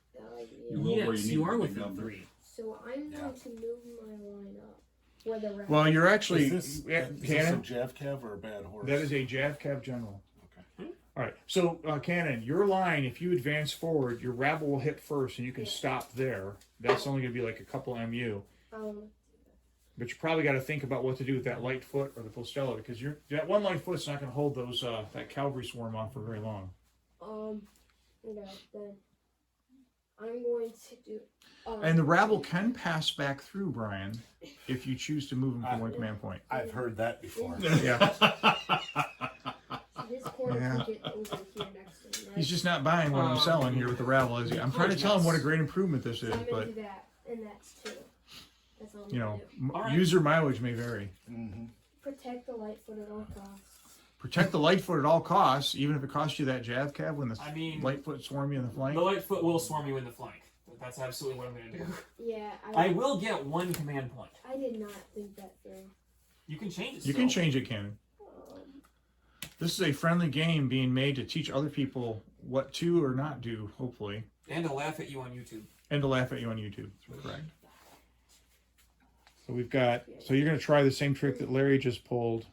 You will where
Yes,
you
you
need
are
the big
within
number.
3.
So I'm going to move my line up where the rest.
Well, you're actually
Is this a
Cannon.
Jav Cav or a bad horse?
That is a Jav Cav general.
Okay.
All right. So, Cannon, your line, if you advance forward, your rabble will hit first, and you can stop there. That's only going to be like a couple MU. But you probably got to think about what to do with that light foot or the Postella, because that 1 light foot's not going to hold those that cavalry swarm on for very long.
Yeah, then I'm going to do.
And the rabble can pass back through, Brian, if you choose to move him from 1 command point.
I've heard that before.
Yeah.
This corner
Yeah.
can get over here next to me. Right?
He's just not buying what I'm selling here with the rabble, is he? I'm trying to tell him what a great improvement this
So
is,
I'm gonna
but
do that, and that's 2. That's all I'm
you
gonna
know,
do.
All right.
user mileage may vary.
Mm-hmm.
Protect the light foot at all costs.
Protect the Lightfoot at all costs, even if it costs you that Jav Cav when the
I mean,
Lightfoot swarm you in the flank.
the Lightfoot will swarm you in the flank. That's absolutely what I'm going to do.
Yeah,
I will get 1 command point.
I did not think that through.
You can change it.
You
still.
can change it, Cannon. This is a friendly game being made to teach other people what to or not do, hopefully,
And to laugh at you on YouTube.
and to laugh at you on YouTube. Correct. So we've got. So you're going to try the same trick that Larry just pulled,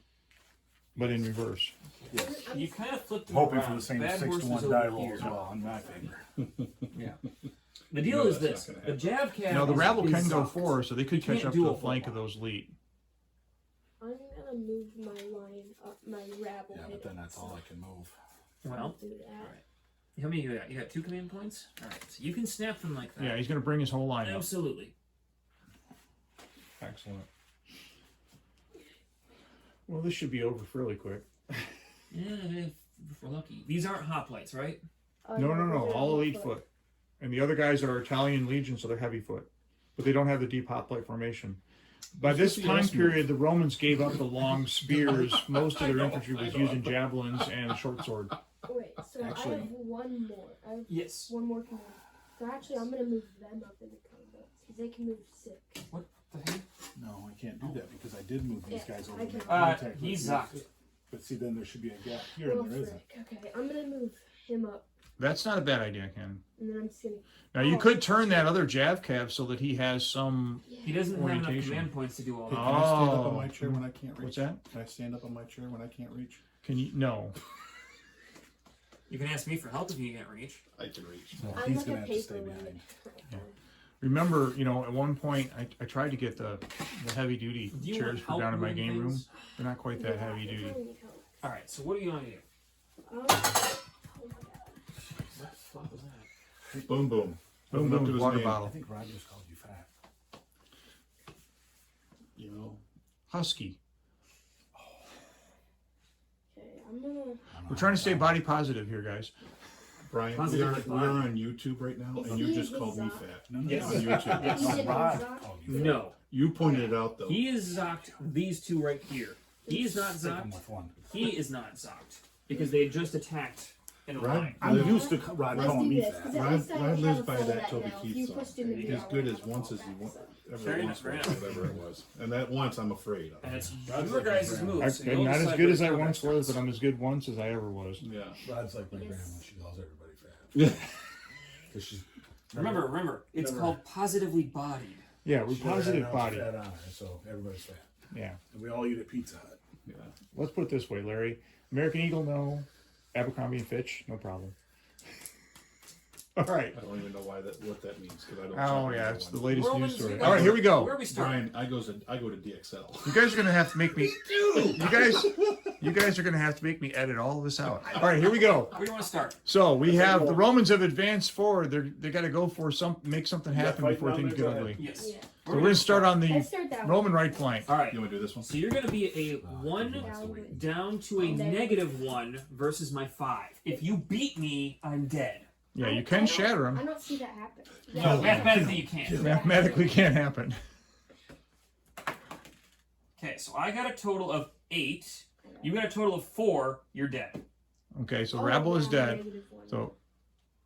but in reverse.
Yes.
You kind of flipped it
Hoping
around.
for the same
Bad
6
horse
to
was
1 die
over
roll
here.
as well in my favor.
Yeah. The deal
No,
is
that's
this:
not gonna
the jab cab.
No, the rabble
is
can go
sucked.
forward, so they could catch
Can't
up
do
to
a
the
whole
flank
lot.
of those elite.
I'm gonna move my line up, my rabble.
Yeah, but then that's all I can move.
Well,
do that.
alright. How many you got? You got 2 command points? Alright, so you can snap them like that.
Yeah, he's going to bring his whole line up.
Absolutely.
Excellent. Well, this should be over fairly quick.
Yeah, if we're lucky. These aren't hoplites, right?
No,
they're
all elite
foot.
foot. and the other guys are Italian Legion, so they're heavy foot, but they don't have the deep hoplite formation. By this time period, the Romans gave up the long spears. Most of their infantry was using javelins and short sword.
Wait, so
Actually-
I have one more. I have
Yes.
one more command. So actually, I'm gonna move them up in the combat because they can move 6.
What the heck?
No, I can't do that because I did move these
Yeah,
guys over.
I
to
can-
make contact with
He's
you.
zocked.
But see, then there should be a gap here,
Well,
and there isn't.
frick. Okay, I'm gonna move him up,
That's not a bad idea, Ken.
and then I'm just gonna.
Now you
Oh.
could turn that other Jav cav so that he has some.
He doesn't have enough
Orientation.
command points to do all
Hey,
that.
can I stand up on
Oh.
my chair when I can't reach?
What's that?
Can I stand up on my chair when I can't reach?
Can you? No.
You can ask me for help if you can't reach.
I can reach. No,
I'm
he's
like
gonna
a
have to stay
paper
behind.
Remember, at one point I tried to get the heavy duty
Do you
chairs
want
put
help
down in my
moving
game room.
things?
They're not quite that heavy duty.
All right. So what do you want to do?
Oh
What the fuck was that?
Boom, boom.
Boom,
Living up
boom,
to his
water
name.
I
bottle.
think Rogers called you fat. You know,
Husky.
Okay, I'm gonna.
We're trying to stay body positive here, guys.
Brian, we
Positive
are,
with
we are
body.
on YouTube right now,
Is
and you
he
just
the
called me
Zoc?
fat.
no, no,
Yes.
On YouTube.
Yes.
He did
Rod
Zoc?
called you fat.
No.
You pointed it out, though.
He is zocked these two right here. He's not
Stick him
zocked.
with one.
He is not zocked because they just attacked in a
Right.
line.
I'm
Live-
used to Rod
Let's
calling
do
me
this,
fat.
'cause at
Rod-
least I
Rod
have
lives
a
by
full
that
that
Toby
now. If
Keith
you
song.
pushed him in the
He's
middle,
good
I
as
have
once
a
as he
full
wants,
back, so.
ever
Fair
wants,
enough, fair enough.
whatever it was. And that once, I'm afraid of.
And it's
Rod's
your
like my
guys'
grandma.
moves.
I'm not as good as I once was, but
but
I'm as good once as I ever was.
Yeah.
Rod's like my
Yes.
grandma. She calls everybody fat.
Yeah.
'Cause she's
remember, it's
Never.
called positively bodied.
Yeah, we're
she never had
positive
an ounce of
body.
fat on her, so everybody's fat.
Yeah.
And we all eat at Pizza Hut.
Yeah.
Let's put it this way, Larry. American Eagle, no. Abercrombie and Fitch, no problem. All right.
I don't even know what that means because I don't.
Oh
check
yeah,
that
it's
one.
the latest
Romans,
news story.
you
All right,
guys-
here we go.
Where are we starting?
Brian, I go to DXL.
You guys are gonna have to make me. You guys are gonna have to make me edit all of this out. All right, here we go.
Where do you want to start?
So we have the Romans have advanced forward. They got to go for make something happen
fight
before
down
things
there,
get
go
ugly.
Yes.
Yeah.
So we're gonna start on the
Let's start that
Roman
one.
right flank.
All right.
You want to do this one?
So you're going to be a 1
Downward.
down to a -1 versus my 5. If you beat me, I'm dead.
Yeah, you
I
can
don't-
shatter
I
them.
don't see that happen.
No, mathematically you can't.
Mathematically can't happen.
Okay, so I got a total of 8. You got a total of 4. You're dead.
Okay, so
Oh,
rabble is
yeah,
dead.
-1.
So,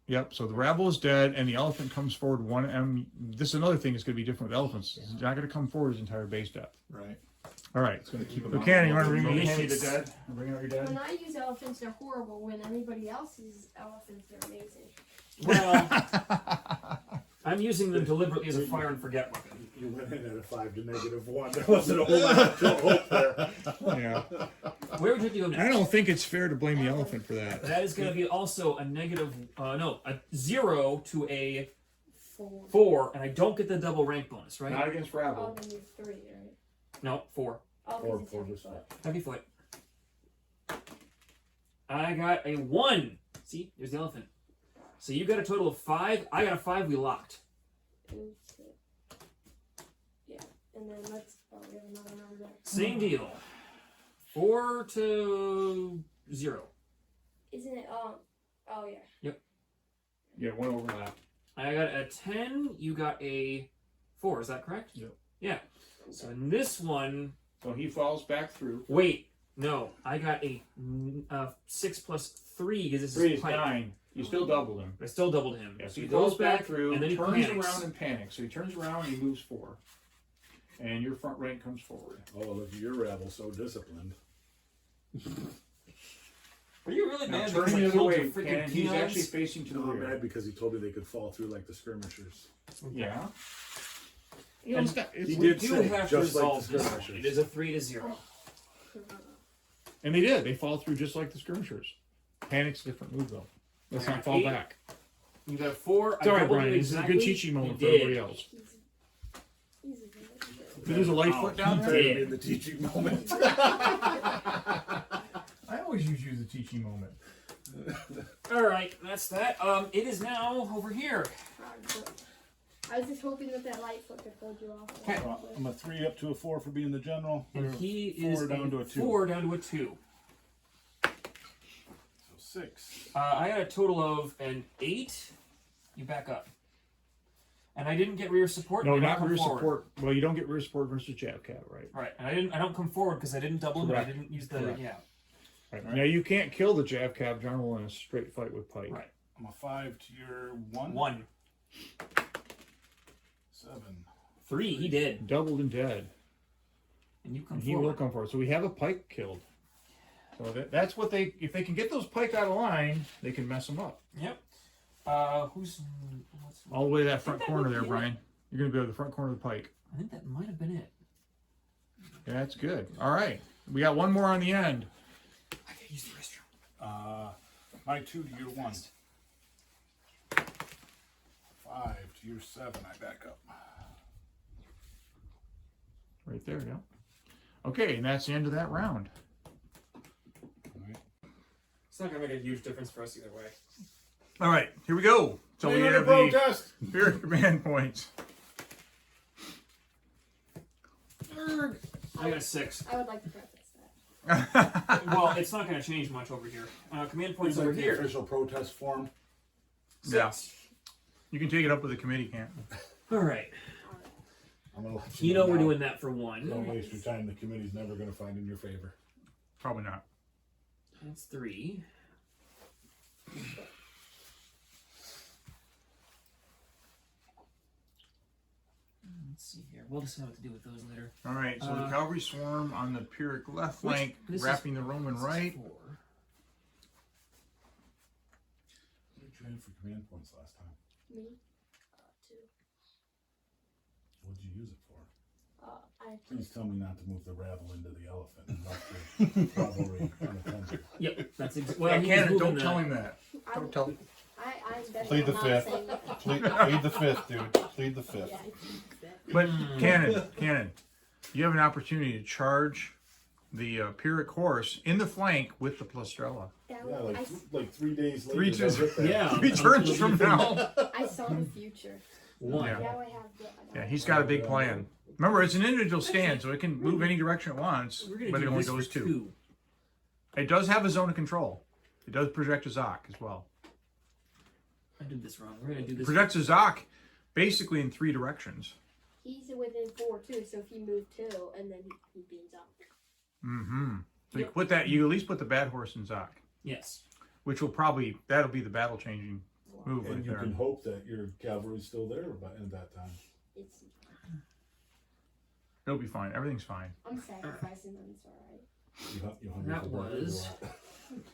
yep. So the rabble is dead, and the elephant comes forward 1 This is another thing that's going to be different with elephants. It's not going to come forward his entire base depth.
Right.
All right.
It's going to keep him.
Buchanan, you want to
Malicious.
hand me the dead? Bring out your dead.
When I use elephants, they're horrible. When anybody else uses elephants, they're amazing.
Well, I'm using them deliberately as a fire and forget weapon.
You went in at a 5 to -1. There wasn't a whole lot of hope there.
Yeah.
Where would you go next?
I don't think it's fair to blame the elephant for that.
That is going to be also a a 0 to a
4.
4, and I don't get the double rank bonus, right?
Not against
Oh,
rabble.
then you're 3, right?
No, 4.
Oh,
Four,
'cause it's
four
heavy
was
foot.
Heavy foot. I got a 1. See, there's the elephant. So you got a total of 5. I got a 5. We locked.
Oops. Yeah, and then let's. Oh, we have another number there.
Same deal. 4 to 0.
Isn't it? Oh yeah.
Yeah, one overlap.
I got a 10. You got a 4. Is that correct?
Yep.
Yeah. So in this one,
So he falls back through.
wait, no, I got a 6 plus 3 because this
3
is
is
pipe.
9. You still doubled him.
I still doubled him.
Yeah, so
So
he
he goes
falls
back
through,
and then he
turns
panics.
around and panics. So he turns around and he moves 4. And your front rank comes forward.
Oh, look, your rabble so disciplined.
Are you really
Now
mad
turn
because I
the other
killed
way,
your freaking
and he's actually
peons?
facing to the
No, I'm
rear.
mad because he told me they could fall through like the skirmishers.
Yeah.
You
It's not- it's-
He
we
did
do
say,
have to
just like
resolve
the
this one.
skirmishers.
It is a 3 to 0.
And they did. They fall through just like the skirmishers. Panic's a different move, though. Let's not fall
8.
back.
You got a 4.
Sorry,
doubled
Brian.
you
This is a
exactly.
good teaching moment for
You did.
everybody else.
He's
Did you lose a light foot down
he
there?
did.
In the teaching moment.
I always use you as a teaching moment.
All right, that's that. It is now over here.
I was just hoping that Lightfoot could hold you off.
Okay.
I'm a 3 up to a 4 for being the general.
And he is
4 down to a 2.
4 down to a 2.
So 6.
I had a total of an 8, You back up. And I didn't get rear support.
No,
and I
not
don't
rear
come forward.
support. Well, you don't get rear support versus jab cab, right?
Right, and I don't come forward because I didn't double him. And I
Correct.
didn't use the
Correct. Right. Now you can't kill the jab cab general in a straight fight with Pike.
Right.
I'm a 5 to your 1.
1.
7.
3. He did,
Doubled and dead.
and you come
And he
forward.
will come forward. So we have a Pike killed. So that's what they. If they can get those Pike out of line, they can mess them up.
Yep. What's
All the way to that front
that
corner
might
there,
be it.
Brian. You're going to go to the front corner of the Pike.
I think that might have been it.
Yeah, that's good. All right. We got one more on the end.
I gotta use the restroom.
My 2 to your 1. 5 to your 7. I back up.
Right there, yeah. Okay, and that's the end of that round.
It's not gonna make a huge difference for us either way.
All right, here we go. So we have the
protest.
Spirit Command points.
I got a 6.
I would like to protest that.
Well, it's not gonna change much over here. Command points
It's
over
like the
here.
official protest form.
Yeah. You can take it up with the committee, can't you?
All right.
I'm gonna let
You know we're
now.
doing that for 1.
Don't waste your time. The committee's never going to find in your favor.
Probably not.
That's 3. Let's see here. We'll decide what to do with those later.
All right, so the cavalry swarm on the Pyrrhic left flank,
this is-
wrapping the Roman
This is
right.
4.
What did you have for command points last time?
Me? 2.
What did you use it for?
I
Please tell me not to move the rabble into the elephant and not the cavalry unattended.
Yep, that's exactly.
Well,
he was
Cannon,
moving
don't
the-
tell him that.
I,
Don't tell him.
I'm definitely
Plead the
not
fifth.
saying that.
Plead the 5th, dude. Plead the 5th.
Yeah, I think that.
But Cannon, you have an opportunity to charge the Pyrrhic horse in the flank with the Plastrella.
That
Yeah,
was,
like 3 days later.
3
they'll
turns.
get there.
Yeah.
3 turns from now.
I saw the future.
1.
Yeah.
Now I have the.
Yeah, he's got a big plan. Remember, it's an individual stand, so it can move any direction it wants,
We're gonna
but
do
it only
this
goes
for
2. It does have a zone of control. It does project a Zoc as well.
I did this wrong. We're gonna do this.
Projects a Zoc basically in 3 directions.
He's within 4 too, so if he moved 2, and then he beams up.
Mm-hmm. So you
Yep.
put that. You at least put the bad horse in Zoc,
Yes.
which will that'll be the battle changing move right
And you
there.
can hope that your cavalry's still there at that time.
It's.
It'll be fine. Everything's fine.
I'm sacrificing them. It's alright.
You hungry
That
for breakfast
was-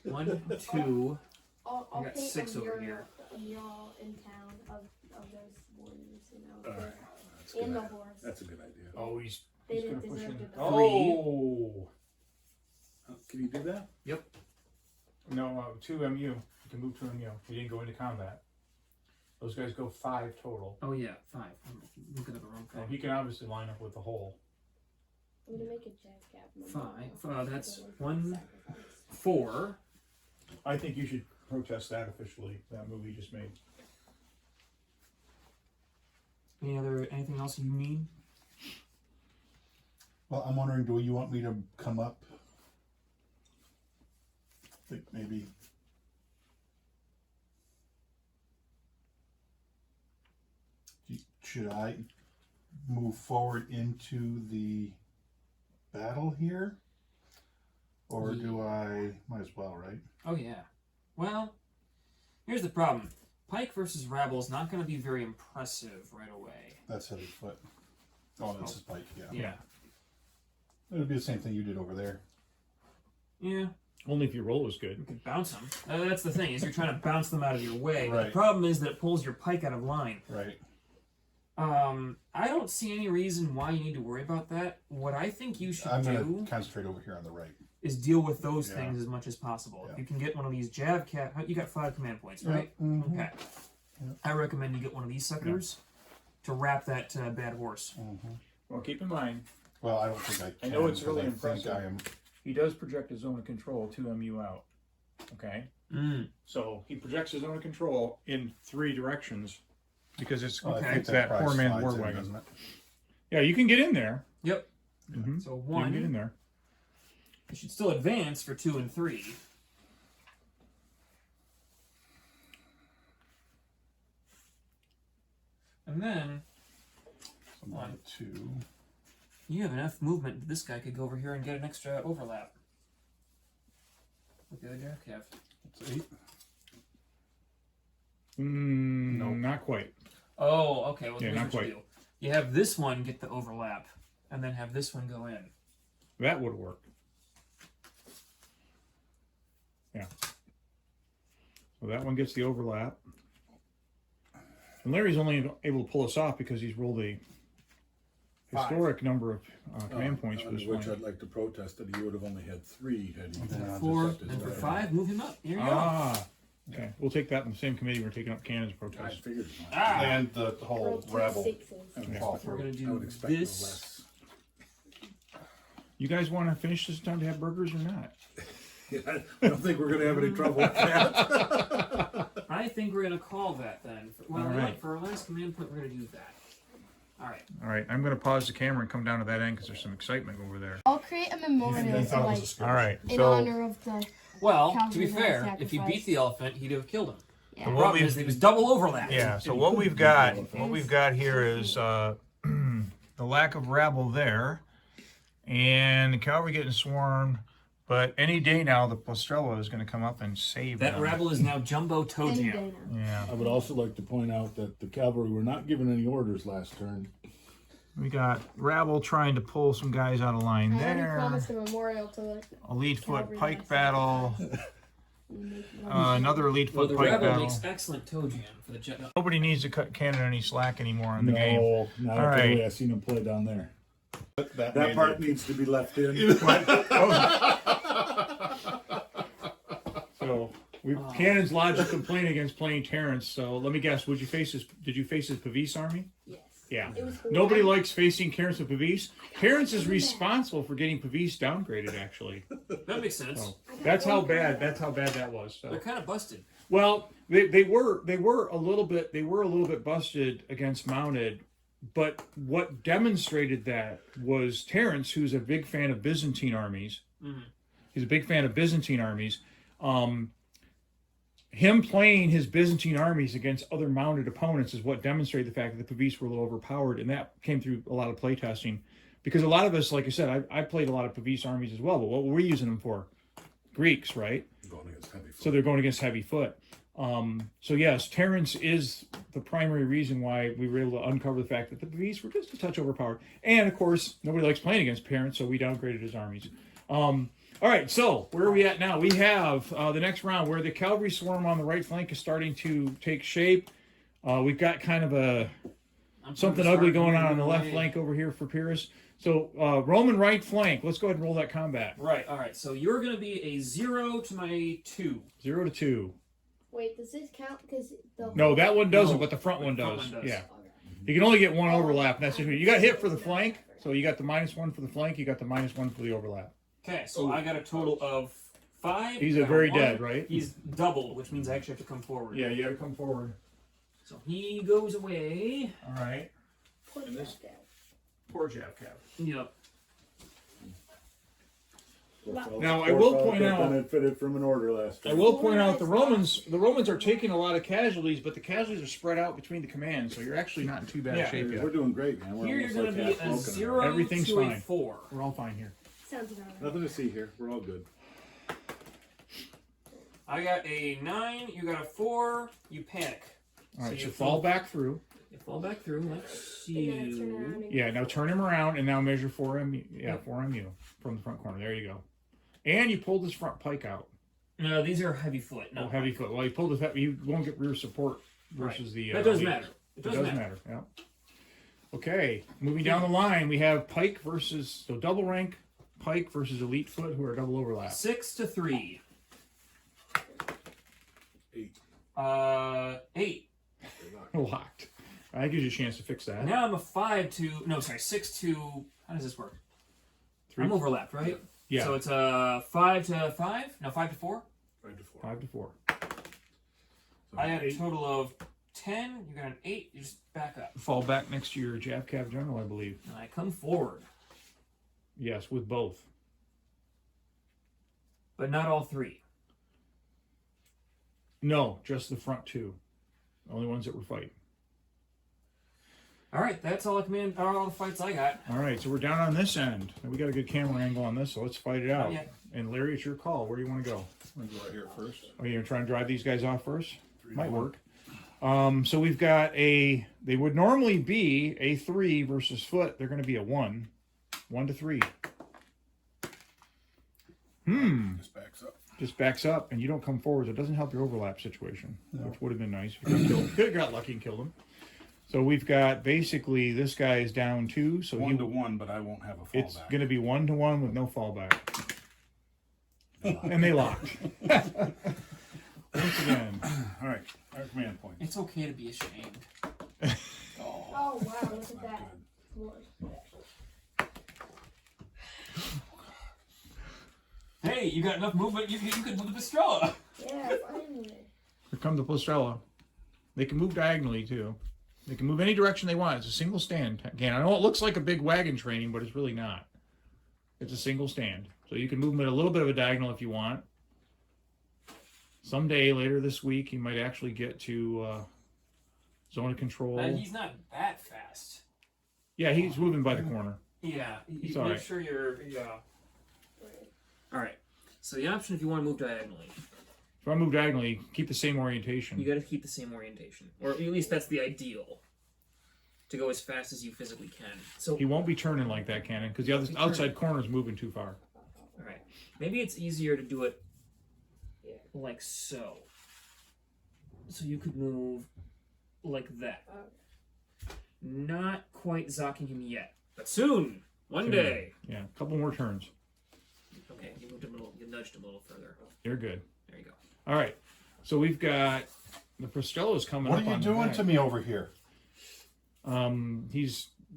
or
1, 2.
I'll
got
paint
6
a
over
mural,
here.
a mural in town of those warriors, you know,
Alright, that's a
and
good
the
idea.
horse.
That's a good idea.
Oh, he's
They
he's
didn't
gonna push
deserve
in.
to die.
Oh! Can you do that?
No, 2 MU. You can move 2 MU. He didn't go into combat. Those guys go 5 total.
Oh yeah, 5. I'm looking at the wrong
Well,
thing.
he can obviously line up with the whole.
I'm gonna make a jazz cap.
5. That's 1, 4.
I think you should protest that officially. That move he just made.
Anything else you need?
Well, I'm wondering, do you want me to come up? I think maybe. Should I move forward into the battle here? Or do I, might as well, right?
Oh yeah. Well, here's the problem. Pike versus Rabble is not going to be very impressive right away.
That's heavy foot. Oh, this is Pike, yeah.
Yeah.
It would be the same thing you did over there.
Yeah.
Only if your roll is good.
You can bounce them. That's the thing, is you're trying to bounce them out of your way. But the
Right.
problem is that it pulls your Pike out of line.
Right.
I don't see any reason why you need to worry about that. What I think you should
I'm
do
going to concentrate over here on the right.
is deal with those
Yeah.
things as much as possible.
Yeah.
If you can get one of these jab cap, you got 5 command points, right?
Mhm.
Okay.
Yeah.
I recommend you get one of these suckers to wrap that bad horse.
Well, keep in mind,
Well, I don't think I can.
I know it's
because
really
I think
impressive.
I am.
he does project his zone of control 2 MU out. Okay? So he projects his zone of control in 3 directions because it's,
I think
it's that
probably
poor man's
slides
war
in,
wagon.
doesn't it?
Yeah, you can get in there.
Yep.
Mhm.
So
You can get in
1,
there.
you should still advance for 2 and 3. And then
Somebody 2.
you have enough movement that this guy could go over here and get an extra overlap. With the other Jack have.
It's 8.
No, not quite.
Oh, okay. Well,
Yeah,
here's
not
what you
quite.
do. You have this one get the overlap, and then have this one go in.
That would work. Yeah. So that one gets the overlap. And Larry's only able to pull us off because he's rolled a historic number of command points for this
Which
one.
I'd like to protest that he would have only had 3 had he not
4,
accepted
and for
his
5, move him up. Here you go.
Ah, okay. We'll take that in the same committee we're taking up Cannon's
I
protest.
figured as much.
Ah!
And the whole
Roll 2
rebel
sixes.
and
Yeah.
fall
We're
through.
going to
I would
do
expect no
this.
less.
You guys want to finish this time to have burgers or not?
I don't think we're going to have any trouble with that.
I think we're going to call that then. Well,
All
you know
right.
what? For our last command point, we're going to do that. All right.
All right, I'm going to pause the camera and come down to that end because there's some excitement over there.
I'll create a memorial to, like,
All right,
in
so
honor of the.
Well, to
Calvin
be
had
fair, if he
sacrificed.
beat the elephant, he'd have killed him.
Yeah.
The problem is that he was double overlapped.
yeah, so what we've got here is the lack of rabble there, and the cavalry getting swarmed. But any day now, the Postrello is going to come up and save
That
them.
rabble is now Jumbo Toe
Any
Jam.
day now.
Yeah,
I would also like to point out that the cavalry were not given any orders last turn.
we got rabble trying to pull some guys out of line
I already
there.
promised a memorial to the
Elite foot
cavalry
pike
that
battle.
sacrificed.
Another elite
Well,
foot
the
pike
rabble
battle.
makes excellent Toe Jam for the jet.
Nobody needs to cut Cannon any slack anymore in the game.
No, not
All
after
right.
the way I seen him play down there.
That
That
made
part
the-
needs to be left in.
So Cannon's lodged a complaint against playing Terrence. So let me guess, did you face his Pavis army?
Yes.
Yeah.
It was cool.
Nobody likes facing Terrence with Pavis. Terrence is responsible for getting Pavis downgraded, actually.
That makes sense.
So that's how bad that was.
They're
So.
kind of busted.
Well, they were a little bit busted against mounted, but what demonstrated that was Terrence, who's a big fan of Byzantine armies.
Mhm.
He's a big fan of Byzantine armies. Him playing his Byzantine armies against other mounted opponents is what demonstrated the fact that the Pavis were a little overpowered, and that came through a lot of playtesting. Because a lot of us, like I said, I played a lot of Pavis armies as well, but what were we using them for? Greeks, right?
Going against heavy foot.
So they're going against heavy foot. So yes, Terrence is the primary reason why we were able to uncover the fact that the Pavis were just a touch overpowered. And of course, nobody likes playing against Terrence, so we downgraded his armies. All right, so where are we at now? We have the next round where the cavalry swarm on the right flank is starting to take shape. We've got kind of something ugly going on the left flank over here for Pyrrhus. So Roman right flank, let's go ahead and roll that combat.
Right, all right. So you're going to be a 0 to my 2.
0 to 2.
Wait, does this count? Because the
No, that one doesn't,
No,
but the front one
the front
does.
one does.
Yeah.
Okay.
You can only get one overlap, and that's it. You got hit for the flank, so you got the -1 for the flank, you got the -1 for the overlap.
Okay, so I got a total of 5.
He's
You
a
got
very
1.
dead, right?
He's doubled, which means I actually have to come forward.
Yeah, you gotta come forward.
So he goes away.
All right.
Poor
And this-
Jack.
Poor Jab Cab.
Yep.
Now, I will point out-
Benefited from an order last
I
time.
will point out the Romans are taking a lot of casualties, but the casualties are spread out between the commands, so you're actually not in too bad
Yeah.
shape
We're
yet.
doing great, man. We're
Here you're
almost
going to
like
be
half
a
smoking
0
Everything's
to a
fine.
4.
We're all fine here.
Sounds about right.
Nothing to see here. We're all good.
I got a 9. You got a 4. You panic.
All right,
So
so
you
fall
fall-
back through.
You fall back through. Let's
And then I turn
see.
around and
Yeah, now turn him around and now measure 4 MU from the front corner. There you go. And you pulled his front pike out.
No, these are heavy foot. No,
Oh, heavy foot. Well, you pulled his. You won't get rear support versus the.
That does
lead.
matter. It
It
does,
does
matter.
matter. Yeah. Okay, moving down the line, we have pike versus double rank pike versus elite foot, who are double overlap.
6 to 3.
8.
8.
Locked. That gives you a chance to fix that.
Now I'm a 5 to. No, sorry, 6 to. How does this work?
3.
I'm overlapped, right?
Yeah.
So it's a 5 to 5? No, 5 to 4?
5 to 4.
5 to 4.
So
I had a total of 10. You got an 8. You just back up.
Fall back next to your Jav Cav General, I believe.
And I come forward.
Yes, with both.
But not all 3.
No, just the front 2. Only ones that were fighting.
All right, that's all the fights I got.
All right, so we're down on this end. And we got a good camera angle on this, so let's fight it out.
yeah.
And Larry, it's your call. Where do you want to go?
I'm gonna go right here first.
Are you trying to drive these guys off first? Might work. So we've got they would normally be a 3 versus foot. They're going to be a 1. 1 to 3.
Just backs up.
Just backs up, and you don't come forward. It doesn't help your overlap situation, which would have been nice. Could have got lucky and killed him. So we've got basically this guy is down 2. So
1 to 1, but I won't have a fallback.
it's going to be 1 to 1 with no fallback. And they locked. Once again.
All right, our command point.
It's okay to be ashamed.
Oh wow, look at that.
Hey, you got enough movement. You could move the Pistrella.
Yeah, finally.
Here come the Pistrella. They can move diagonally too. They can move any direction they want. It's a single stand. Again, I know it looks like a big wagon training, but it's really not. It's a single stand. So you can move them at a little bit of a diagonal if you want. Someday later this week, you might actually get to zone of control.
He's not that fast.
Yeah, he's moving by the corner.
Yeah,
He's
make
alright.
sure you're. All right. So the option, if you want to move diagonally,
If I move diagonally, keep the same orientation.
you got to keep the same orientation, or at least that's the ideal. To go as fast as you physically can. So
He won't be turning like that, Cannon, because the other outside corner is moving too far.
all right, maybe it's easier to do it like so. So you could move like that. Not quite zocking him yet, but soon, one day.
Yeah, a couple more turns.
Okay, you moved him a little. You nudged him a little further.
You're good.
There you go.
All right, so we've got the Pistrello's coming
What
up
are you
on the
doing
back.
to me over here?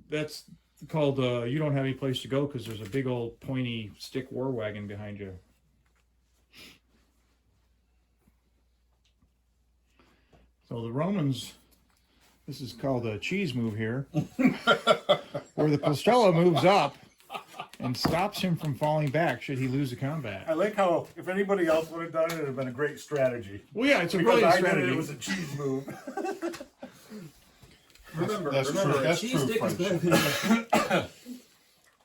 That's called you don't have any place to go because there's a big old pointy stick war wagon behind you. So the Romans, this is called a cheese move here, where the Pistrello moves up and stops him from falling back should he lose the combat.
I like how if anybody else would have done it, it would have been a great strategy.
Well, yeah, it's a
Because
brilliant
I did
strategy.
it was a cheese move.
Remember,
That's
remember,
true.
a
That's
cheese
true
stick is better
friendship.
than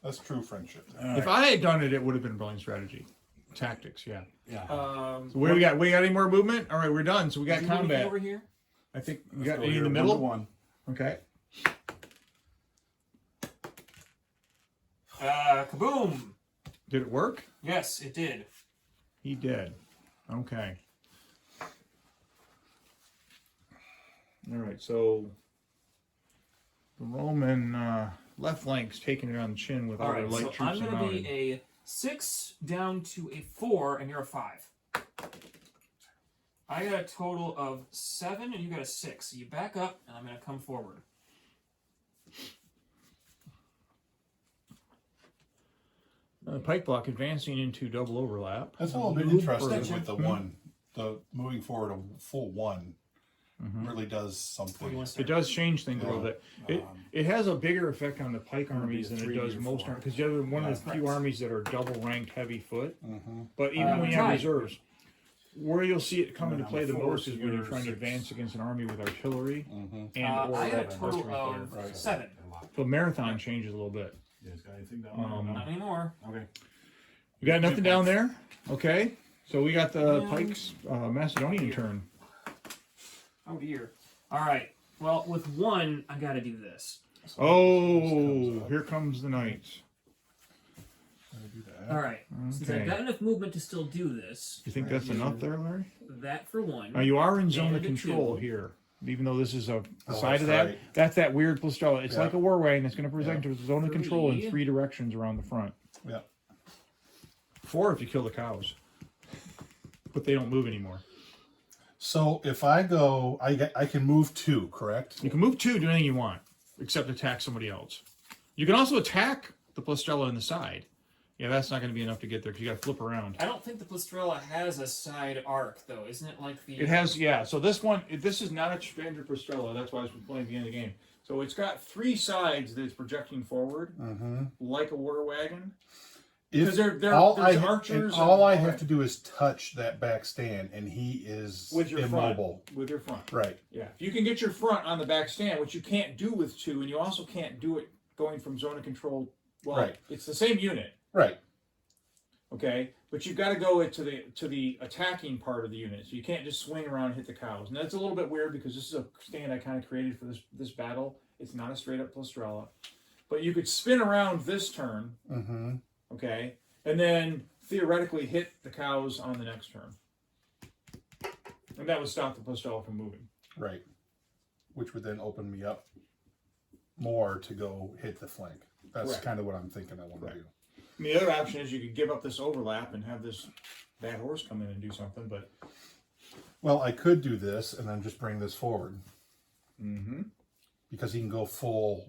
That's true friendship.
If I had done it, it would have been a brilliant strategy. Tactics, yeah.
Yeah.
So what do we got? We got any more movement? All right, we're done. So we got
Is there anything
combat.
over here.
I think we
Let's
got
go
any in
here,
the
1
middle.
to 1.
Okay.
Kaboom!
Did it work?
Yes, it did.
He did. Okay. All right, so the Roman left flank's taking it on the chin with all
All
their
right,
light
so
troops
I'm going to
mounted.
be a 6 down to a 4, and you're a 5. I got a total of 7, and you got a 6. So you back up, and I'm going to come forward.
Pike block advancing into double overlap.
That's a little bit
Move
interesting
further.
with the 1. The moving forward a full 1 really does
What do you
something.
want to
It
start?
does change things a little bit. It has a bigger effect on the pike armies than it does most armies because you're one of the few armies that are double ranked heavy foot. But even when you have
Right.
reserves, where you'll see it come
And
into
then
play the
on
most
force,
is when you're
you're
trying to
6.
advance against an army with artillery and or
I got a
archery
total
fire.
of 7.
So marathon changes a little bit.
You guys got anything down
Um,
Not anymore.
there? Okay.
You got nothing down there? Okay. So we got the
Yeah.
Pike's Macedonian turn.
Oh dear. All right. Well, with 1, I got to do this.
Oh, here comes the knights.
All right. Since
Okay.
I've got enough movement to still do this,
You think that's enough there, Larry?
that for 1.
Now you are in zone
And
of
a
control
2.
here. Even though this is the
Oh,
side of
that's
that,
right.
that's that weird Pistrella. It's
Yeah.
like a war wagon. It's going to present to zone of control in
3.
3 directions around the front.
Yeah.
4 if you kill the cows. But they don't move anymore.
So if I go, I can move 2, correct?
You can move 2, do anything you want, except attack somebody else. You can also attack the Pistrella in the side. Yeah, that's not going to be enough to get there because you got to flip around.
I don't think the Pistrella has a side arc, though. Isn't it like the...
It has, yeah. So this one, this is not a standard Pistrella. That's why I was playing at the end of the game. So it's got 3 sides that it's projecting forward, like a war wagon. Because there's
all
archers.
I
and-
have to do is touch that back stand, and he is
with your
immobile.
front. With your front.
Right.
Yeah. If you can get your front on the back stand, which you can't do with 2, and you also can't do it going from zone of control. Well,
Right.
it's the same unit.
Right.
Okay, but you've got to go to the attacking part of the unit, so you can't just swing around and hit the cows. And that's a little bit weird because this is a stand I kind of created for this battle. It's not a straight up Plastrella, but you could spin around this turn,
Mm-hmm.
okay, and then theoretically hit the cows on the next turn, and that would stop the Plastrella from moving.
Right. Which would then open me up more to go hit the flank. That's
Correct.
kind of what I'm thinking I want to
Correct.
do.
I mean, the other option is you could give up this overlap and have this bad horse come in and do something, but
Well, I could do this and then just bring this forward
mm-hmm.
because he can go full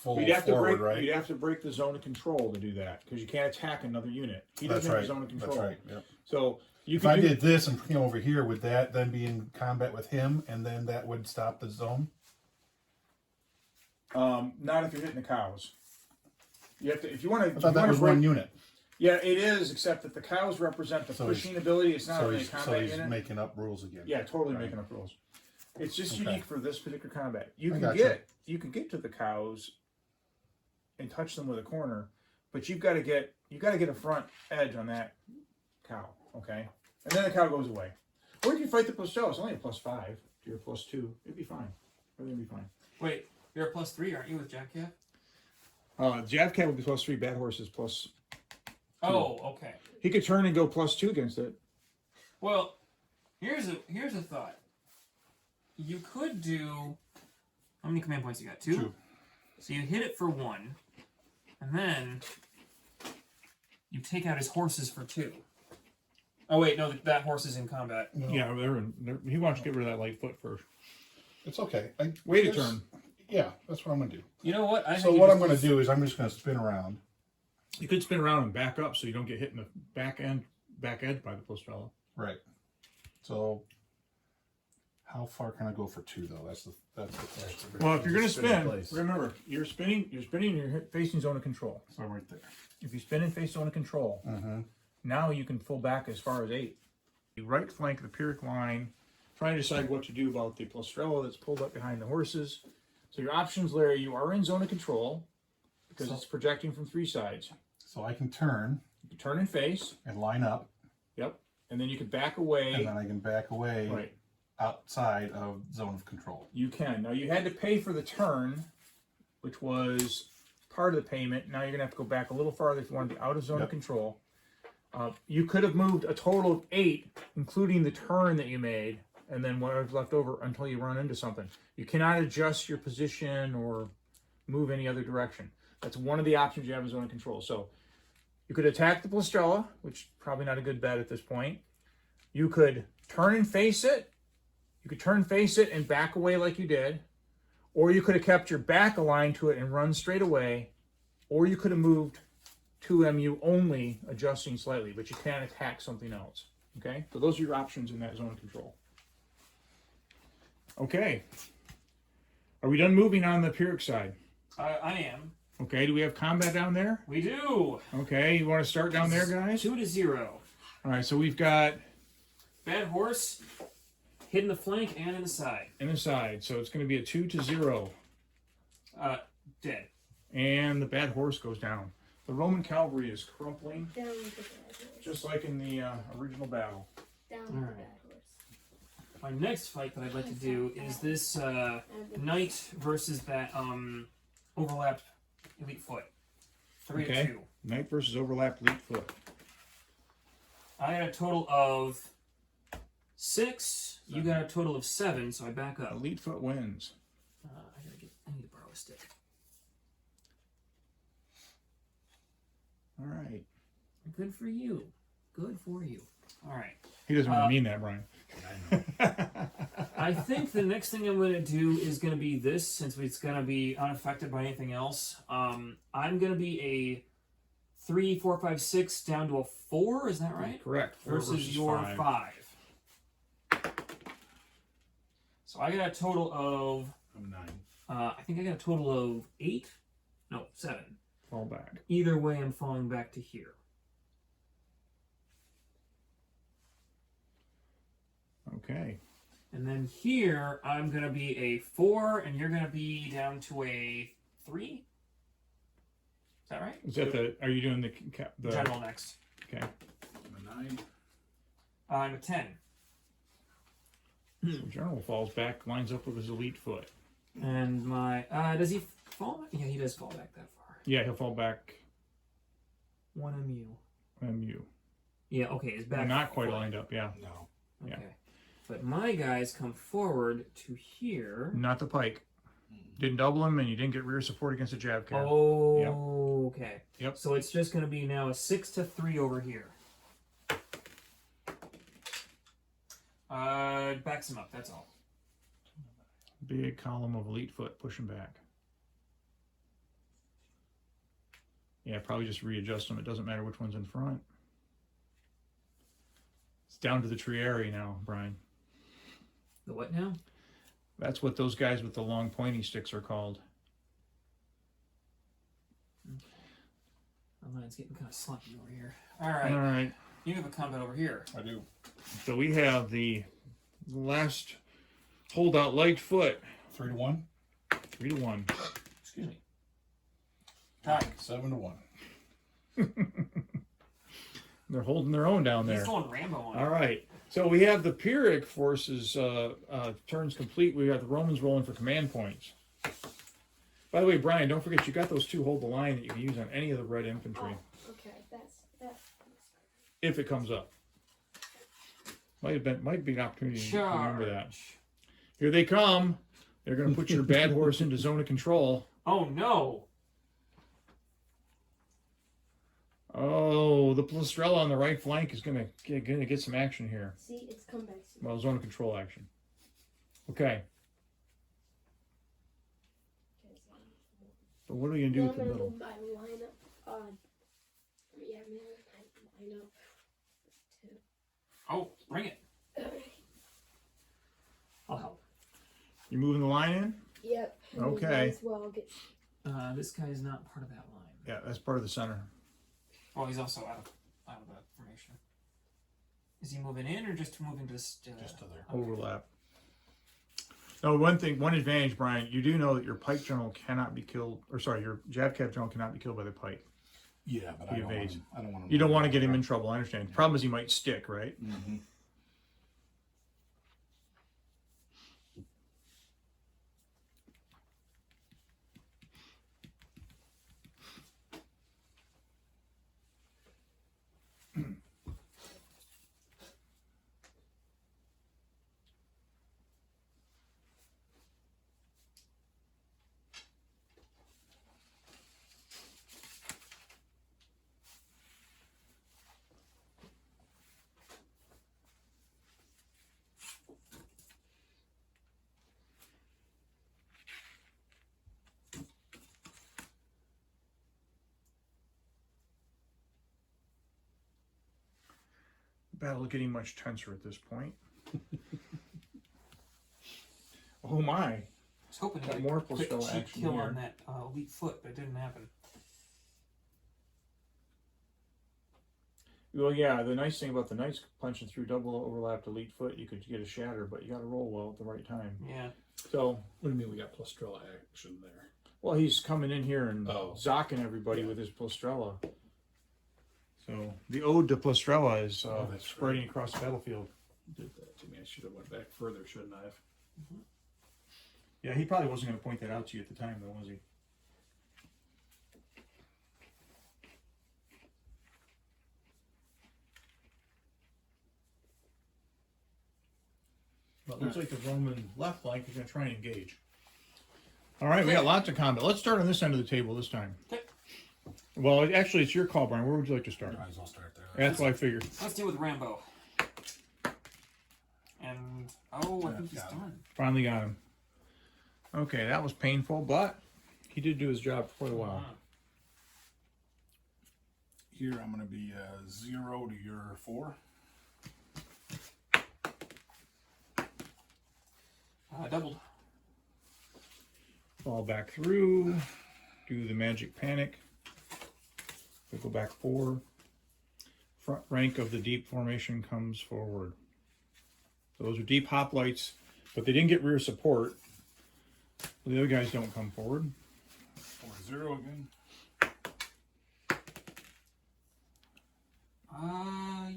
You'd have to
forward,
break.
right?
You'd have to break the zone of control to do that because you can't attack another unit. He
That's
doesn't have
right.
a zone of control.
That's right. Yep.
So you
If
could
I
do,
did this and bring him over here, would that then be in combat with him, and then that would stop the zone?
not if you're hitting the cows. You have to if you want to.
I thought that was one unit.
Yeah, it is, except that the cows represent the
So
pushing ability. It's not
So
really a
he's,
combat
he's
unit.
making up rules again.
Yeah, totally
Right.
making up rules. It's just
Okay.
unique for this particular combat. You
I
can
gotcha.
get to the cows and touch them with a corner, but you've got to get a front edge on that cow, okay? And then the cow goes away. Or if you fight the Plastrella, it's only a +5 to your +2. It'd be fine. Everything would be fine.
Wait, you're a +3, aren't you, with Jack Cat?
Javcat would be +3. Bad horse is plus.
Oh, okay.
He could turn and go +2 against it.
Well, here's a thought. You could do. How many command points you got? 2?
2.
So you hit it for 1, and then you take out his horses for 2. Oh wait, no, that horse is in combat.
No,
Yeah, he wants to get rid of that light foot first.
it's okay.
Wait a
there's-
turn.
Yeah, that's what I'm gonna do.
You know what?
So what I'm gonna do is I'm just gonna spin around.
You could spin around and back up so you don't get hit in the back edge by the Plastrella.
Right. So how far can I go for 2 though? That's the question.
Well, if you're going to
Just spin in
spin,
place.
remember, you're spinning, you're facing zone of control.
So right there.
If you spin and face zone of control,
Mm-hmm.
now you can pull back as far as 8. You right flank the Pyrrhic line, trying to decide what to do about the Plastrella that's pulled up behind the horses. So your options, Larry, you are in zone of control because it's projecting from 3 sides.
So I can turn
You can turn and face,
and line up,
yep, and then you can back away.
and then I can back away
Right,
outside of zone of control.
you can. Now you had to pay for the turn, which was part of the payment. Now you're going to have to go back a little farther if you want to be out of zone of
Yep.
control. You could have moved a total of 8, including the turn that you made, and then whatever's left over until you run into something. You cannot adjust your position or move any other direction. That's one of the options you have in zone of control. So you could attack the Plastrella, which is probably not a good bet at this point. You could turn and face it. You could turn, face it, and back away like you did. Or you could have kept your back aligned to it and run straight away. Or you could have moved 2MU only, adjusting slightly, but you can't attack something else. Okay? So those are your options in that zone of control. Okay. Are we done moving on the Pyrrhic side?
I am.
Okay, do we have combat down there?
We do.
Okay, you want to start down there, guys?
2 to 0.
All right, so we've got
Bad horse, hit in the flank and in the side.
in the side, so it's going to be a 2 to 0.
Dead.
And the bad horse goes down. The Roman cavalry is crumpling,
Down with the bad horse.
just like in the original battle.
Down with the
Alright.
bad horse.
My next fight that I'd like to do is this knight versus that overlapped elite foot. 3
Okay.
to 2.
Knight versus overlapped lead foot.
I got a total of 6. You got a total of 7, so I back up.
Elite foot wins.
I need to borrow a stick.
All right.
Good for you. Good for you. All right.
He doesn't really mean that, Brian.
I think the next thing I'm going to do is going to be this, since it's going to be unaffected by anything else. I'm going to be a 3, 4, 5, 6 down to a 4. Is that right?
Correct. 4
Versus your
5.
5. So I got a total of.
I'm 9.
I think I got a total of 8. No, 7.
Fall back.
Either way, I'm falling back to here.
Okay.
And then here, I'm going to be a 4, and you're going to be down to a 3? Is that right?
Is that the? Are you doing the
General next.
Okay.
I'm a 9.
I'm a 10.
So General falls back, lines up with his elite foot.
And my... does he fall back? Yeah, he does fall back that far.
Yeah, he'll fall back.
1 MU.
MU.
Yeah, okay, his back...
Not quite lined up. Yeah.
No.
Okay.
Yeah.
But my guys come forward to here.
Not the pike. Didn't double him, and you didn't get rear support against the jab cap.
Oh, okay.
Yep.
So it's just going to be now a 6 to 3 over here. Backs him up, that's all.
Big column of elite foot pushing back. Yeah, probably just readjust them. It doesn't matter which one's in front. It's down to the Trieri now, Brian.
The what now?
That's what those guys with the long pointy sticks are called.
My line's getting kind of slumpy over here. All right.
All right.
You have a combat over here.
I do.
So we have the last holdout light foot.
3 to 1.
3 to 1.
Excuse me. Tie.
7 to 1.
They're holding their own down there.
He's going Rambo on
All right. So we have the Pyrrhic forces turns complete. We got the Romans rolling for command points. By the way, Brian, don't forget you got those 2 hold the line that you can use on any of the red infantry
Oh, okay, that's
if it comes up. Might be an opportunity to remember that. Here they come. They're going to put your bad horse into zone of control.
Oh no!
Oh, the Plastrella on the right flank is going to get some action here.
see, it's come back.
Well, zone of control action. Okay. But what are we going to do with the
I'm gonna
middle?
move my lineup. Yeah, man, I know.
Oh, bring it. I'll help.
You moving the line in?
Yep. and
Okay.
might as well get
This guy's not part of that line.
Yeah, that's part of the center.
Oh, he's also out of that formation. Is he moving in or just moving to
Just to there.
Overlap. No, one advantage, Brian, you do know that your pike general cannot be killed, or sorry, your jab cap general cannot be killed by the pike.
Yeah, but
He
I don't want
evades.
him. I don't want him.
You don't want to get him in trouble, I understand. The problem is he might stick, right?
Mm-hmm.
Battle is getting much tenser at this point. Oh my.
I was hoping to
Got
get
more
a quick
Plastrella
cheap
action
kill
here.
on that elite foot, but it didn't happen.
Well, yeah, the nice thing about the knights punching through double overlapped elite foot, you could get a shatter, but you got to roll well at the right time.
Yeah.
So,
What do you mean we got Plastrella action there?
well, he's coming in here and
Oh.
zocking everybody with his Plastrella. So, the ode to Plastrella is
that's
spreading across the battlefield.
Did that to me. I should have went back further, shouldn't I have?
Yeah, he probably wasn't going to point that out to you at the time, though, was he? Well, it looks like the Roman left flank is going to try and engage. All right, we got lots of combat. Let's start on this end of the table this time.
Okay.
Well, actually, it's your call, Brian. Where would you like to start?
Might as well start there.
That's what I figured.
Let's deal with Rambo. And I think he's
got him.
done.
Finally got him. Okay, that was painful, but he did do his job for quite a while.
Here I'm going to be 0 to your 4.
Doubled.
Fall back through. Do the magic panic. They go back 4. Front rank of the deep formation comes forward. So those are deep hoplites, but they didn't get rear support. The other guys don't come forward.
4-0 again.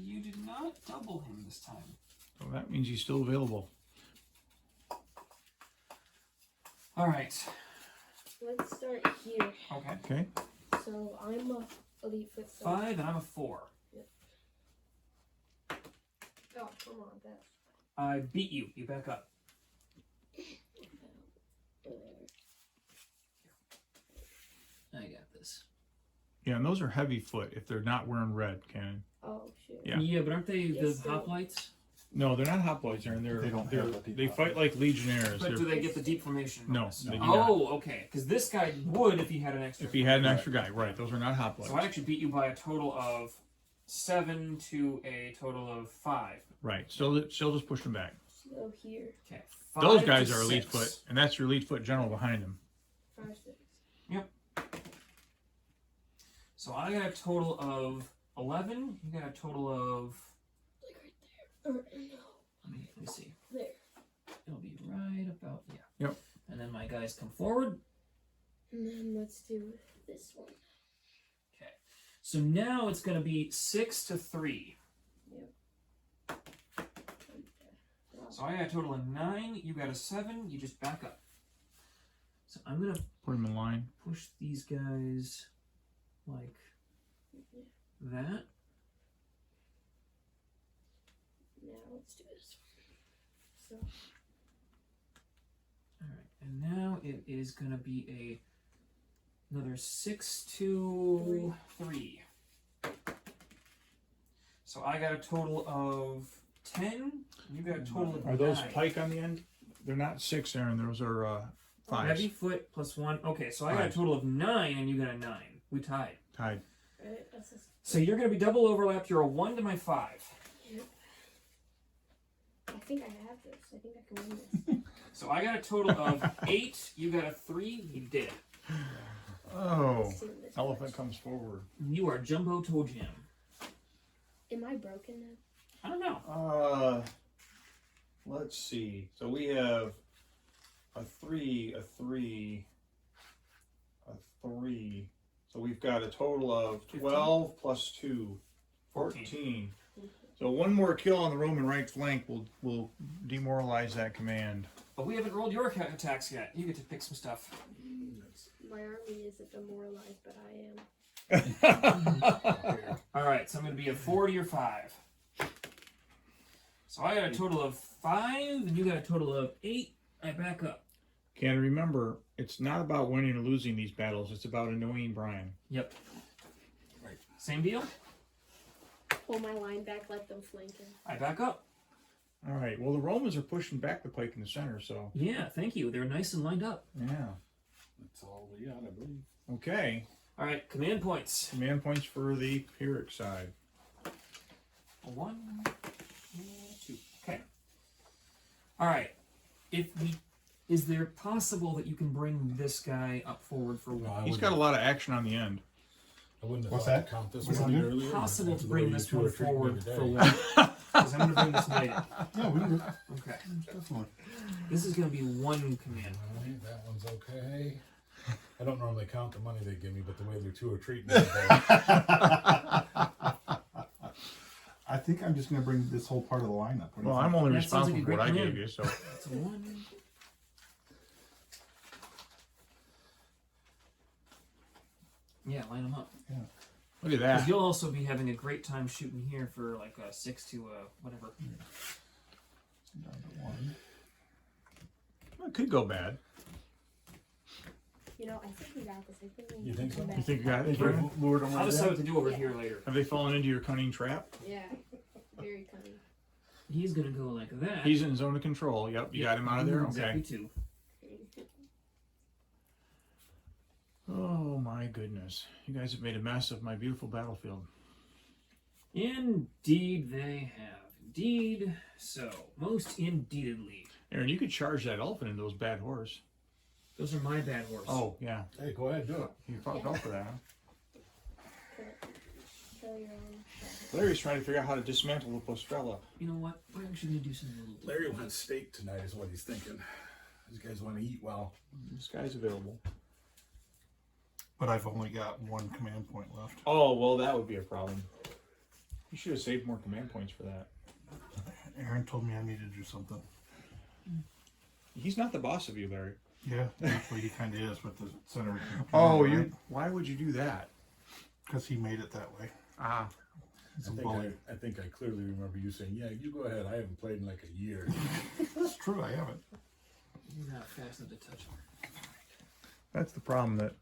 You did not double him this time.
So that means he's still available.
All right.
Let's start here.
Okay.
Okay.
So I'm a elite foot.
5 and I'm a 4.
Oh, come on, that.
I beat you. You back up. I got this.
Yeah, and those are heavy foot if they're not wearing red, Cannon.
Oh shit.
Yeah.
Yeah, but aren't they
Yes,
the hoplites?
No, they're not hoplites, Aaron.
They don't
They're,
have the deep
they fight like legionnaires.
But
They're-
do they get the deep formation?
No,
bonus?
they do not.
Oh, okay. Because this guy would if he had an extra.
If he had an extra guy, right? Those are not hoplites.
So I actually beat you by a total of 7 to a total of 5.
Right. Still just push them back.
So here,
Okay.
Those
5
guys
to
are elite
6.
foot, and that's your elite foot general behind them.
5, 6.
So I got a total of 11. You got a total of.
Like right there. Or no,
Let me see.
there.
It'll be right about
Yep.
And then my guys come forward.
And then let's do this one.
Okay. So now it's going to be 6 to 3. So I got a total of 9. You got a 7. You just back up. So I'm going to
Put them in line.
push these guys like that.
Now let's do this one. So
All right. And now it is going to be another 6 to 3. So I got a total of 10. You got a total of
Are those
9.
pike on the end? They're not 6, Aaron. Those are 5s.
Heavy foot plus 1. Okay, so I got a
Fives.
total of 9 and you got a 9. We tied.
Tied.
right, that's just,
So you're going to be double overlapped. You're a 1 to my 5.
I think I have this. I think I can win this.
So I got a total of 8. You got a 3. You did.
Oh.
Let's see what this
Elephant
works.
comes forward.
You are Jumbo Toe Jam.
Am I broken now?
I don't know.
Let's see. So we have a 3, a 3, a 3. So we've got a total of 12 plus 2, 14. So one more kill on the Roman right flank will demoralize that command.
But we haven't rolled your attacks yet. You get to pick some stuff.
My army isn't demoralized, but I am.
All right, so I'm going to be a 4 to your 5. So I got a total of 5, and you got a total of 8. I back up.
Can remember, it's not about winning or losing these battles. It's about annoying Brian.
Yep. Right. Same deal.
Pull my line back, let them flank him.
I back up.
All right. Well, the Romans are pushing back the pike in the center, so
Yeah, thank you. They're nice and lined up.
yeah.
That's all we got, I believe.
Okay.
All right, command points.
Command points for the Pyrrhic side.
1, 2. Okay. All right. Is there possible that you can bring this guy up forward for
No, I
one?
He's got a lot of action on the end.
I wouldn't have
What's
thought
that?
to count this
What's
one
that?
earlier.
Possible to
The
bring
way
this
you two
one
are treating me
forward
today.
for one. Because I'm going to bring this knight in.
Yeah, we can do it.
Okay.
Definitely.
This is going to be one command.
Alright, that one's okay. I don't normally count the money they give me, but the way the two are treating me today.
I think I'm just going to bring this whole part of the lineup. What do you
Well,
think?
I'm only
That sounds like
responsible
a
for what I
great
gave
plan.
you, so
That's 1. Yeah, line them up.
look at
Because
that.
you'll also be having a great time shooting here for like a 6 to whatever.
Down to 1.
Well, it could go bad.
You know, I think we got this. I think we
You think
go
so?
back.
You think you got it?
We've lured them
I'll
right
decide
down.
what to do over here later.
Have they fallen into your cunning trap?
Yeah, very cunning.
He's going to go like that.
He's in zone of control. Yep, you got him out of there?
Exactly
Okay.
2.
Oh my goodness. You guys have made a mess of my beautiful battlefield.
Indeed they have. Indeed so. Most indeededly.
Aaron, you could charge that elephant into those bad horse.
Those are my bad horse.
Oh, yeah.
Hey, go ahead, do it.
You fought well for that, huh?
kill your own dragon.
Larry's trying to figure out how to dismantle the Postrella.
You know what? We're actually gonna do something a little
Larry
different.
wants steak tonight, is what he's thinking. These guys want to eat well.
This guy's available.
But I've only got one command point left.
Oh, well, that would be a problem. You should have saved more command points for that.
Aaron told me I needed to do something.
He's not the boss of you, Larry.
Yeah, actually he kind of is with the center.
Why would you do that?
Because he made it that way.
Ah.
He's a bully.
I think I clearly remember you saying, "Yeah, you go ahead. I haven't played in like a year."
It's true, I haven't.
You're not fast enough to touch her.
That's the problem. That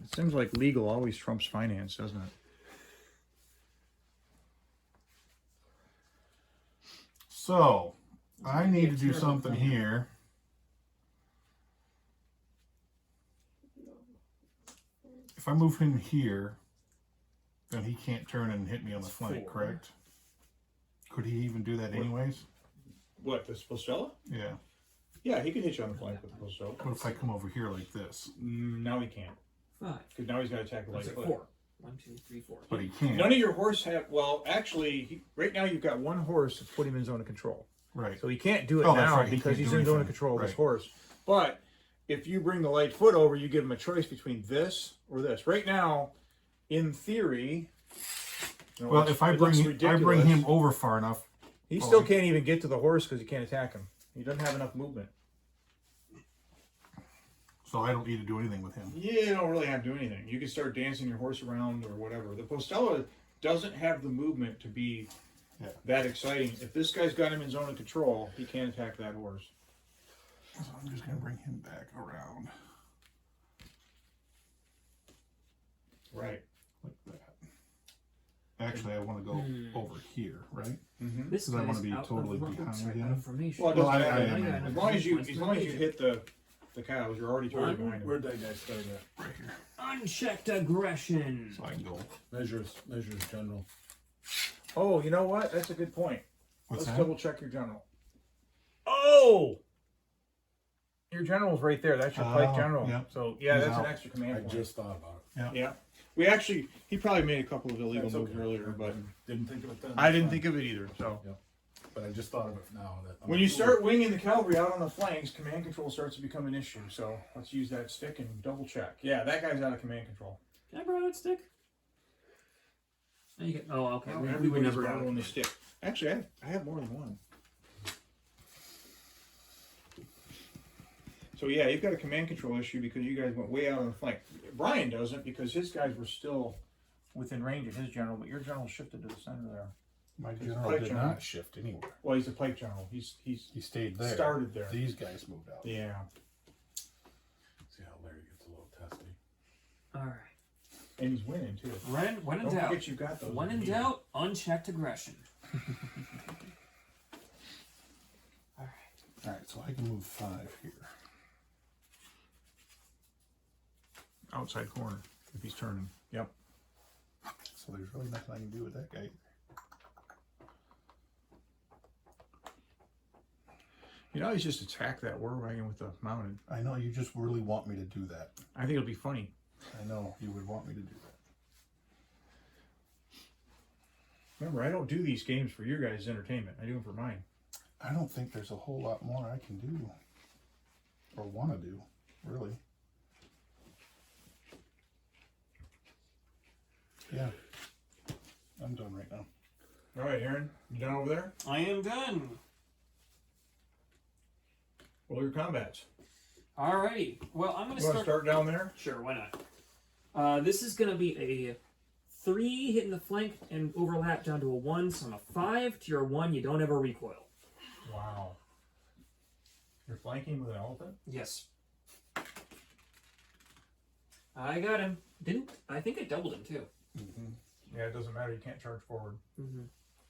it seems like legal always trumps finance, doesn't it?
So, I need to do
terrible
something
plan.
here. If I move him here, then he can't turn and hit me on the
That's
flank,
4.
correct? Could he even do that anyways?
What, the Postella?
Yeah.
Yeah, he could hit you on the flank with the Postella.
What if I come over here like this?
Now he can't.
5.
Because now he's got to attack the light
That's
foot.
4. 1, 2, 3, 4.
But he can't.
None of your horse have. Well, actually, right now you've got one horse to put him in zone of control.
Right.
So he can't do it
Oh, that's
now
right, he
because
can't
he's
do
in zone of
anything.
control of his
Right.
horse. But if you bring the light foot over, you give him a choice between this or this. Right now, in theory,
Well, if I bring him over far enough,
he still can't even get to the horse because he can't attack him. He doesn't have enough movement.
so I don't need to do anything with him.
Yeah, you don't really have to do anything. You can start dancing your horse around or whatever. The Postella doesn't have the movement to be that exciting. If this guy's got him in zone of control, he can't attack that horse.
So I'm just going to bring him back around
Right.
like that. Actually, I want to go over here, right?
Mm-hmm.
This
Because I
guy's
wanna be
out
totally
of,
behind
sorry,
him.
out of formation.
Well,
Well, I
am.
am.
As long as you hit the cows, you're already totally behind him.
Where'd that guy start at?
Right here.
Unchecked aggression.
So I can go.
Measures general.
Oh, you know what? That's a good point.
What's
Let's
that?
double check your general. Oh! Your general's right there. That's your pike
Oh,
general.
yep.
So, yeah,
He's
that's
out.
an extra command
I
point.
just thought about it.
Yeah. We actually, he probably made a couple of illegal
That's
moves
okay.
earlier, but
Didn't think of it then.
I didn't think of it either. So,
But I just thought of it now. That
when you start winging the cavalry out on the flanks, command control starts to become an issue. So, let's use that stick and double check. Yeah, that guy's out of command control.
Can I borrow that stick? No, you get, oh, okay. We would
Everybody's
never
borrowing the stick. Actually, I have more than one. So yeah, you've got a command control issue because you guys went way out on the flank. Brian doesn't because his guys were still within range of his general, but your general shifted to the center there.
My
It's
general
pike
did
general.
not shift anywhere.
Well, he's a pike general. He's
He stayed there.
started there.
These guys moved out.
Yeah.
See how Larry gets a little testy.
All right.
And he's winning too.
When in
Don't
doubt.
forget you got those.
When in doubt, unchecked aggression. All right.
All right, so I can move 5 here.
Outside corner if he's turning. Yep.
So there's really nothing I can do with that guy.
You know, he's just attack that war wagon with the mounted.
I know you just really want me to do that.
I think it'll be funny.
I know you would want me to do that.
Remember, I don't do these games for your guys' entertainment. I do them for mine.
I don't think there's a whole lot more I can do. Or want to do, really. Yeah. I'm done right now.
All right, Aaron, you done over there?
I am done.
Roll your combats.
Alrighty. Well, I'm going
You want to start down there?
Sure, why not? This is going to be a 3 hitting the flank and overlap down to a 1. So on a 5 to your 1, you don't have a recoil.
Wow. You're flanking with an elephant?
Yes. I got him. I think I doubled him too.
Yeah, it doesn't matter. You can't charge forward.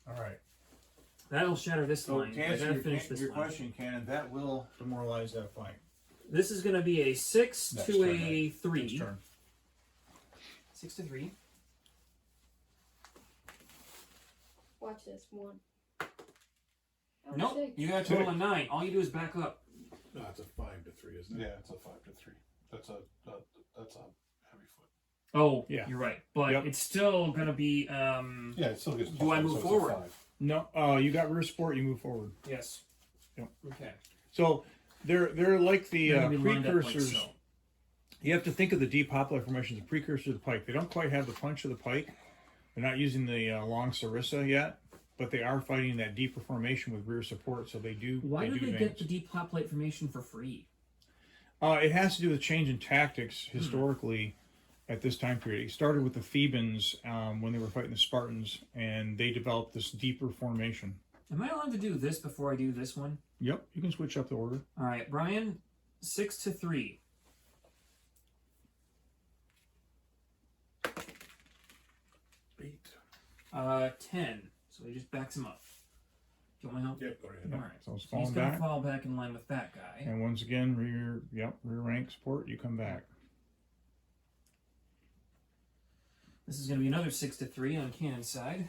All right.
That'll shatter this
So
line.
to
I
answer
gotta finish this
your
line.
question, Cannon, that will demoralize that flank.
This is going to be a 6
Next
to
turn,
a
right?
3.
Next turn.
6 to 3.
Watch this. 1. Oh,
Nope.
6.
You got a total of 9. All you do is back up.
No, it's a 5 to 3, isn't it?
Yeah, it's a 5 to 3. That's a heavy foot.
Oh,
Yeah.
you're right. But
Yep.
it's still gonna be
Yeah, it still gets.
Do I move
so it's a
forward?
5.
No, you got rear support. You move forward.
yes.
Yep.
Okay.
So they're like the
They're gonna be lined up like
precursors.
so.
You have to think of the deep hoplock formation as a precursor to the pike. They don't quite have the punch of the pike. They're not using the long sarissa yet, but they are fighting that deeper formation with rear support. So they do.
Why
they
do
do
they
advance.
get the deep hoplite formation for free?
It has to do with change in tactics historically at this time period. It started with the Thebans when they were fighting the Spartans, and they developed this deeper formation.
Am I allowed to do this before I do this one?
Yep, you can switch up the order.
All right, Brian, 6 to 3.
8.
10. So he just backs him up. Do you want my help?
Yep, go ahead.
All right.
So it's
So he's
falling
gonna
back.
fall back in line with that guy.
And once again, rear rank support, you come back.
This is gonna be another 6 to 3 on Cannon's side.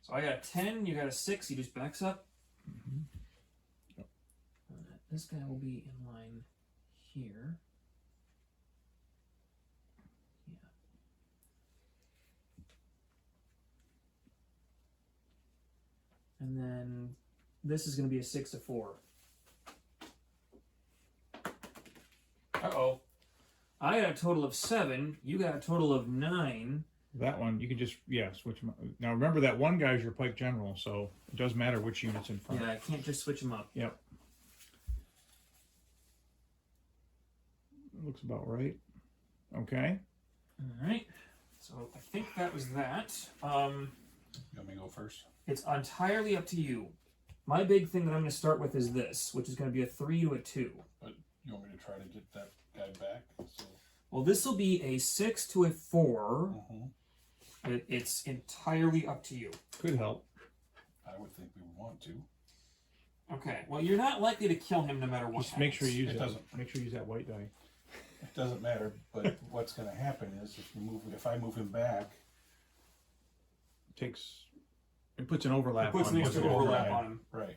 So I got a 10, you got a 6, he just backs up. This guy will be in line here. Yeah. And then this is going to be a 6 to 4. Uh-oh. I got a total of 7. You got a total of 9.
That one, you can just, switch them up. Now remember that one guy's your pike general, so it doesn't matter which unit's in front.
Yeah, I can't just switch them up.
Yep. Looks about right. Okay.
All right. So I think that was that.
You want me to go first?
It's entirely up to you. My big thing that I'm going to start with is this, which is going to be a 3 to a 2.
But you want me to try to get that guy back? So.
Well, this will be a 6 to a 4. It's entirely up to you.
Could help.
I would think we would want to.
Okay. Well, you're not likely to kill him no matter what.
Just make sure you use
It
that.
doesn't.
Make sure you use that white die.
It doesn't matter, but what's going to happen is if I move him back,
It puts an overlap.
It puts
on
an
what's
extra
going on.
overlap on him.
right?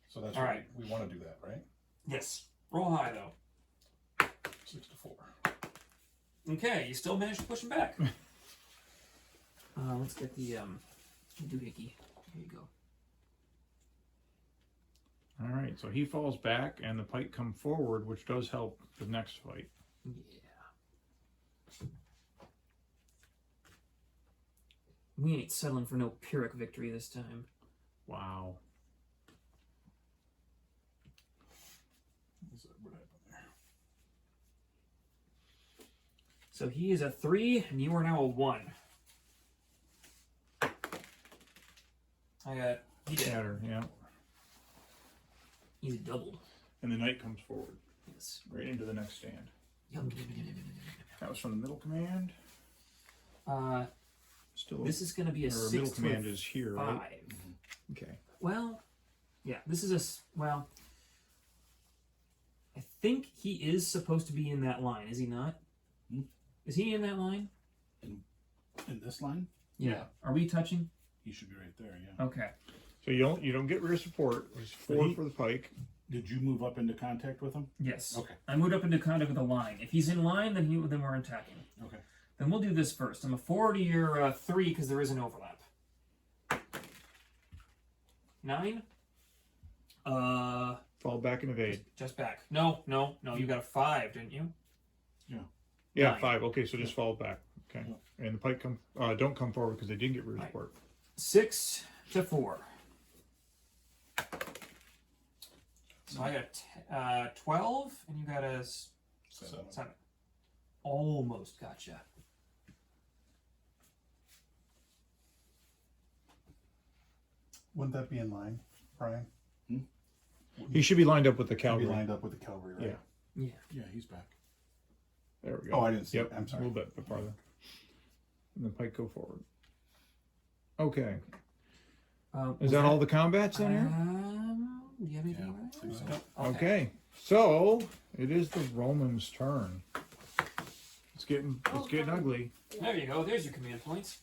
So that's
All
what
right.
we want to do that, right?
Yes. Roll high though.
6 to 4.
Okay, you still managed to push him back. Let's get the doohickey. Here you go.
All right, so he falls back, and the pike come forward, which does help the next fight.
Yeah. We ain't settling for no Pyrrhic victory this time.
Wow.
What happened there?
So he is a 3, and you are now a 1. He did.
Shatter, yeah.
He's doubled.
And the knight comes forward,
Yes.
right into the next stand.
Yep.
That was from the middle command. Still,
This is going to be a
or
6
middle
to
command
a
is here,
5.
right? Okay.
Well, yeah, this is well, I think he is supposed to be in that line, is he not?
Hmm?
Is he in that line?
In this line,
Yeah. Are we touching?
he should be right there. Yeah.
Okay.
So you don't get rear support. There's 4 for the pike.
Did you move up into contact with him?
Yes.
Okay.
I moved up into contact with a line. If he's in line, then we're attacking.
Okay.
Then we'll do this first. I'm a 4 to your 3 because there is an overlap. 9.
Fall back and evade.
Just back. No. You got a 5, didn't you?
Yeah,
9.
5. Okay, so just fall back. Okay. And the pike don't come forward because they didn't get rear
Right.
support.
6 to 4. So I got 12, and you got a 7. Almost gotcha.
Wouldn't that be in line, Brian?
He should be lined up with the
He'd be
cavalry.
lined up with the cavalry, right?
Yeah.
Yeah.
Yeah, he's back.
There we go.
Oh, I didn't see
Yep.
it. I'm sorry.
A little bit farther. And the pike go forward. Okay. Is that all the combats in here?
Do you have anything
Yeah,
right?
I think so.
Okay. So it is the Romans' turn. It's getting ugly.
There you go. There's your command points.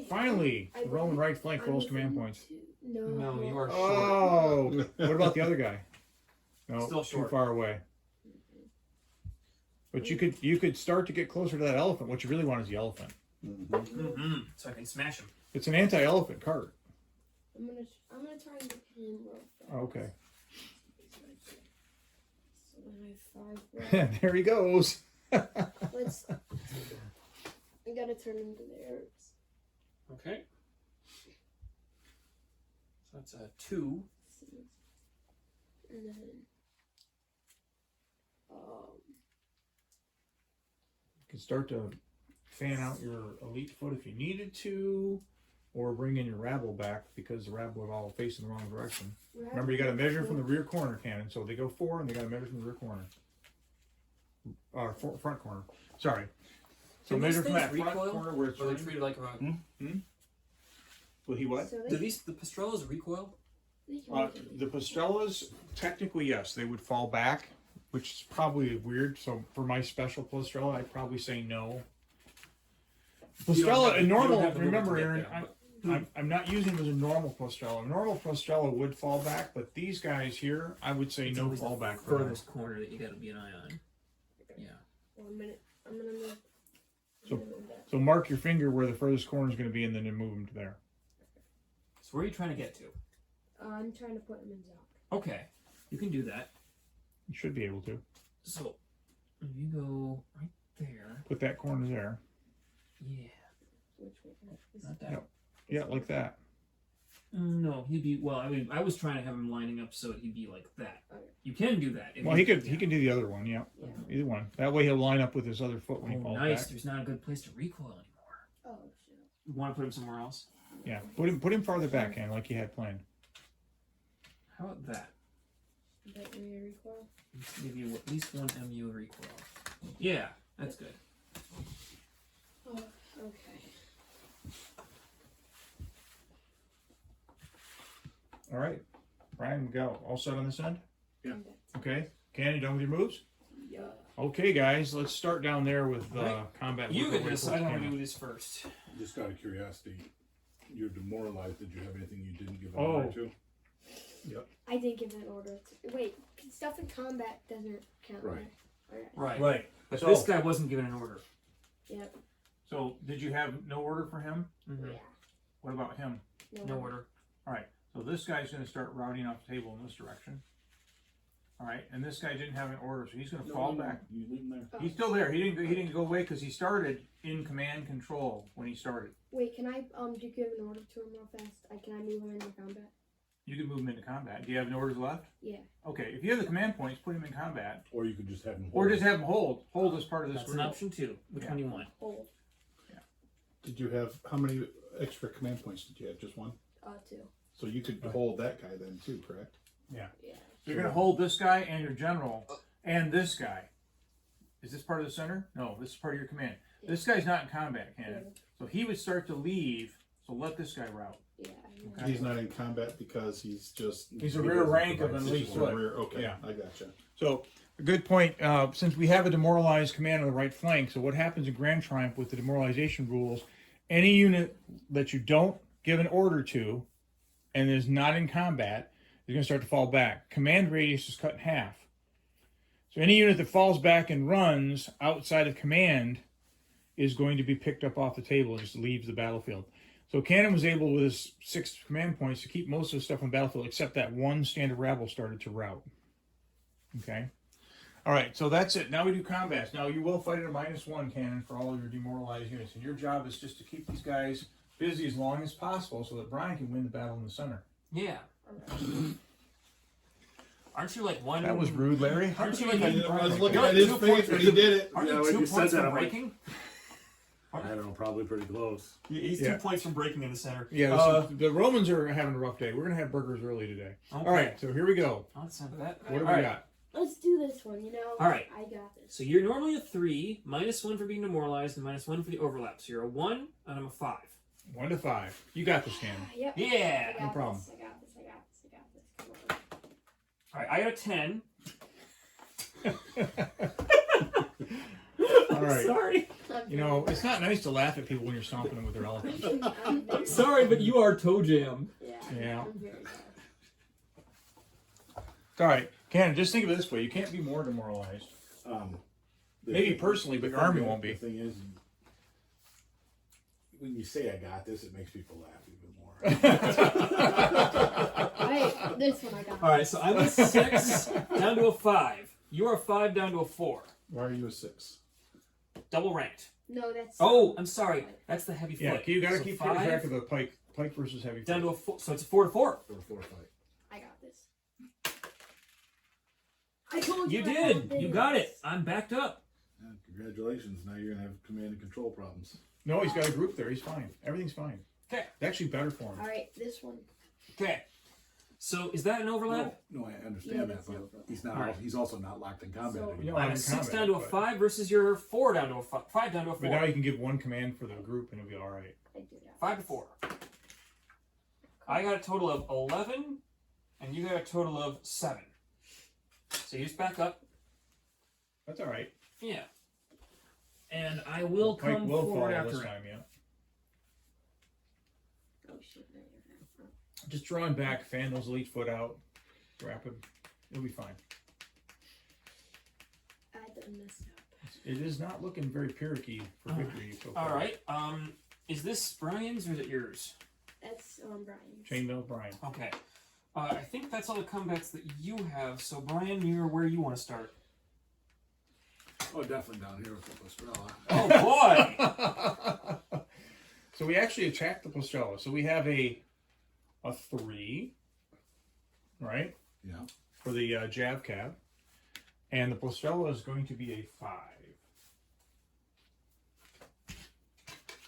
Finally, the Roman right flank rolls command points.
No, you are short.
Oh, what about the other guy? No,
Still
too
short.
far away. But you could start to get closer to that elephant. What you really want is the elephant.
Mm-hmm. So I can smash him.
It's an anti-elephant card.
I'm gonna try and get him real fast.
Okay.
So then I have 5 left.
There he goes.
Let's. I gotta turn into theirs.
Okay. So that's a 2.
And then.
You can start to fan out your elite foot if you needed to, or bring in your rabble back because the rabble are all facing the wrong direction. Remember, you got to measure from the rear corner, Cannon. So they go 4, and they got to measure from the rear corner. Front corner. Sorry. So
Do
measure
these
from that
things
front
recoil?
corner where it's
Or are they
running.
treated like a...
Will he what?
So
Do the Pastrellas recoil?
they can
The Pastellas, technically, yes, they would fall back, which is probably weird. So for my special Pastrella, I'd probably say no.
You don't
Pastrella,
have-
a
you don't
normal,
have the room
remember,
to get
Aaron,
there,
I'm not using them as a normal Pastrella. A normal Pastrella would fall back, but these guys here, I would say
It's
no
always the
fall back for them.
furthest corner that you got to be an eye on. Yeah.
1 minute. I'm gonna move.
So-
I'm gonna move that.
So mark your finger where the furthest corner is going to be, and then move them to there.
So where are you trying to get to?
I'm trying to put him in Zoc.
Okay, you can do that.
You should be able to
So if you go right there,
put that corner there.
yeah,
Which way? This
not that.
Yep. Yeah, like that.
No, he'd be well. I mean, I was trying to have him lining up so he'd be like that.
Okay.
You can do that. if
Well,
you-
he can do the other one. Yeah,
Yeah.
either one. That way he'll line up with his other foot when he
Oh,
falls
nice.
back.
There's not a good place to recoil anymore.
Oh shit.
You want to put him somewhere else?
Yeah, put him farther back, and like you had planned.
How about that?
That way recoil.
Let's give you at least 1 MU of recoil. Yeah, that's good.
Oh, okay.
All right, Brian, we go. All set on this end?
Yeah.
Okay. Cannon, you done with your moves?
Yeah.
Okay, guys, let's start down there with
Alright.
combat.
You
Work
can
our way
decide
towards
how to
Cannon.
do this first.
Just out of curiosity, you're demoralized. Did you have anything you didn't give an
Oh.
order to?
I didn't give an order. Wait, stuff in combat doesn't count.
Right.
Alright.
Right.
But
So-
this guy wasn't given an order.
Yep.
So, did you have no order for him?
Mm-hmm.
Yeah.
What about him?
No order.
All right. So this guy's going to start routing off the table in this direction. All right, and this guy didn't have an order, so he's going to fall back.
You leave him there.
He's still there. He didn't go away because he started in command control when he started.
Wait, can I do you give an order to him real fast? Can I move him into combat?
You can move him into combat. Do you have any orders left?
Yeah.
Okay, if you have the command points, put him in combat,
Or you could just have him.
or
hold
just have him hold as part of this
That's an
group.
option too. Which
Yeah.
one do you want?
Hold.
Did you have, how many extra command points did you have? Just one?
2.
So you could hold that guy then too, correct?
Yeah.
So you're going to hold this guy and your general and this guy. Is this part of the center? No, this is part of your command. This guy's not in combat, Cannon. So he would start to leave. So let this guy route.
Yeah.
Okay.
He's not in combat because he's just.
He's a rear rank of an
He's
elite
just a
foot.
rear- Okay,
Yeah.
I gotcha.
So, a good point. Since we have a demoralized command on the right flank, so what happens in Grand Triumph with the demoralization rules, any unit that you don't give an order to and is not in combat is going to start to fall back. Command radius is cut in half. So any unit that falls back and runs outside of command is going to be picked up off the table and just leaves the battlefield. So Cannon was able, with his 6 command points, to keep most of the stuff on the battlefield, except that one standard rabble started to rout. Okay? All right, so that's it. Now we do combats. Now you will fight at a -1 Cannon for all of your demoralized units, and your job is just to keep these guys busy as long as possible so that Brian can win the battle in the center.
Yeah. Aren't you like one?
That was rude, Larry.
Aren't you like
I was looking
You're
at
like
his
2
face
points-
when he did it.
Aren't
Yeah,
you
when
2
you said
points
that,
from
I'm like-
breaking?
I don't know, probably pretty close.
He's
Yeah.
2 points from breaking in the center.
Yeah, the Romans are having a rough day. We're going to have burgers early today.
Okay.
All right, so here we go.
I'll send that.
What do we
All right.
got?
Let's do this one.
All right.
I got this.
So you're normally a 3, -1 for being demoralized, and -1 for the overlap. So you're a 1, and I'm a 5.
1 to 5. You got this, Cannon.
Yep.
Yeah.
I got
problem.
This, I got this. I got this. I got this. Come on.
All right, I got a 10.
All right.
Sorry.
I'm
You know, it's not nice to laugh at people when you're stomping them with their elephants.
I'm very
Sorry, but you are toe jam.
Yeah.
Yeah.
I'm very bad.
It's all right. Cannon, just think of it this way. You can't be more demoralized. Maybe personally, but your army won't be.
The thing is, when you say I got this, it makes people laugh even more.
Alright, this one I got.
All right, so I'm a 6 down to a 5. You're a 5 down to a 4.
Why are you a 6?
Double ranked.
No, that's.
Oh, I'm sorry. That's the heavy
Yeah,
foot.
you got to
So
keep
5
track of the pike versus heavy.
down
foot.
to a 4. So it's a 4 to 4.
For a 4 fight.
I got this. I told you.
You
I
did.
got
You
this.
got it. I'm backed up.
Yeah, congratulations. Now you're gonna have command and control problems.
No, he's got a group there. He's fine. Everything's fine.
Okay.
It's actually better for him.
Alright, this one.
Okay. So is that an overlap?
No, I
Yeah,
understand that,
that's
but
not-
he's not.
Alright.
He's also not locked in combat
So-
anymore.
No,
I'm
in
a 6
combat,
down to a
but-
5 versus your 4 down to a 5 down to a 4.
But now you can give one command for the group and it'll be all right.
I did that.
5 to 4. I got a total of 11, and you got a total of 7. So you just back up.
That's all right.
Yeah. And I will
Pike
come
will
forward
fall
after
this
it.
time, yeah.
Oh shit, no, you're not.
Just draw him back, fan those elite foot out, wrap him. It'll be fine.
I done messed up.
It is not looking very Pyrrhic for victory so far.
All right. Is this Brian's or is it yours?
That's Brian's.
Chainmail Brian.
Okay. I think that's all the combats that you have. So Brian, you're where you want to start.
Oh, definitely down here with the Estrella.
Oh boy!
So we actually attacked the Postella. So we have a 3, right,
Yeah.
for the Jav cab, and the Postella is going to be a 5.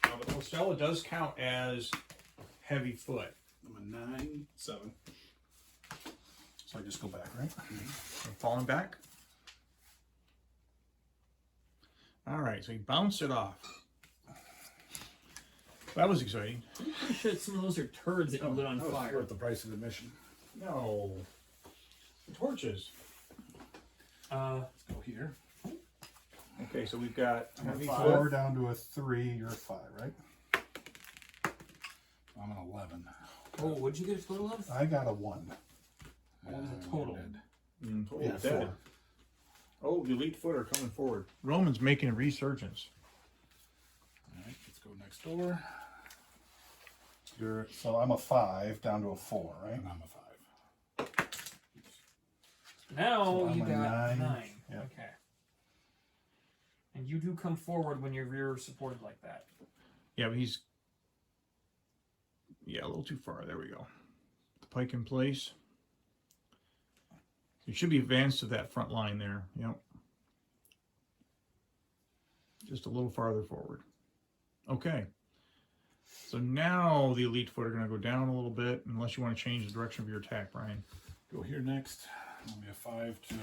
Now the Postella does count as heavy foot.
I'm a 9.
7. So I just go back, right?
I'm falling back. All right, so he bounced it off. That was exciting.
I'm pretty sure some of those are turds that you lit on
That was
fire.
worth the price of admission.
No. Torches.
Let's go here.
Okay, so we've got
I'm a
heavy
4
foot.
down to a 3. You're a 5, right?
I'm an 11.
Oh, what'd you get a total of?
I got a 1.
What was the total?
Oh,
Yeah,
dead.
4.
Oh, the elite foot are coming forward. Roman's making a resurgence.
All right, let's go next door.
So I'm a 5 down to a 4, right?
And I'm a 5.
Now
So I'm
you
a
got
9.
9.
Yeah.
Okay. And you do come forward when your rear is supported like that.
Yeah, but he's a little too far. There we go. The pike in place. You should be advanced to that front line there. Yep. Just a little farther forward. Okay. So now the elite foot are going to go down a little bit, unless you want to change the direction of your attack, Brian.
Go here next. I'll be a 5 to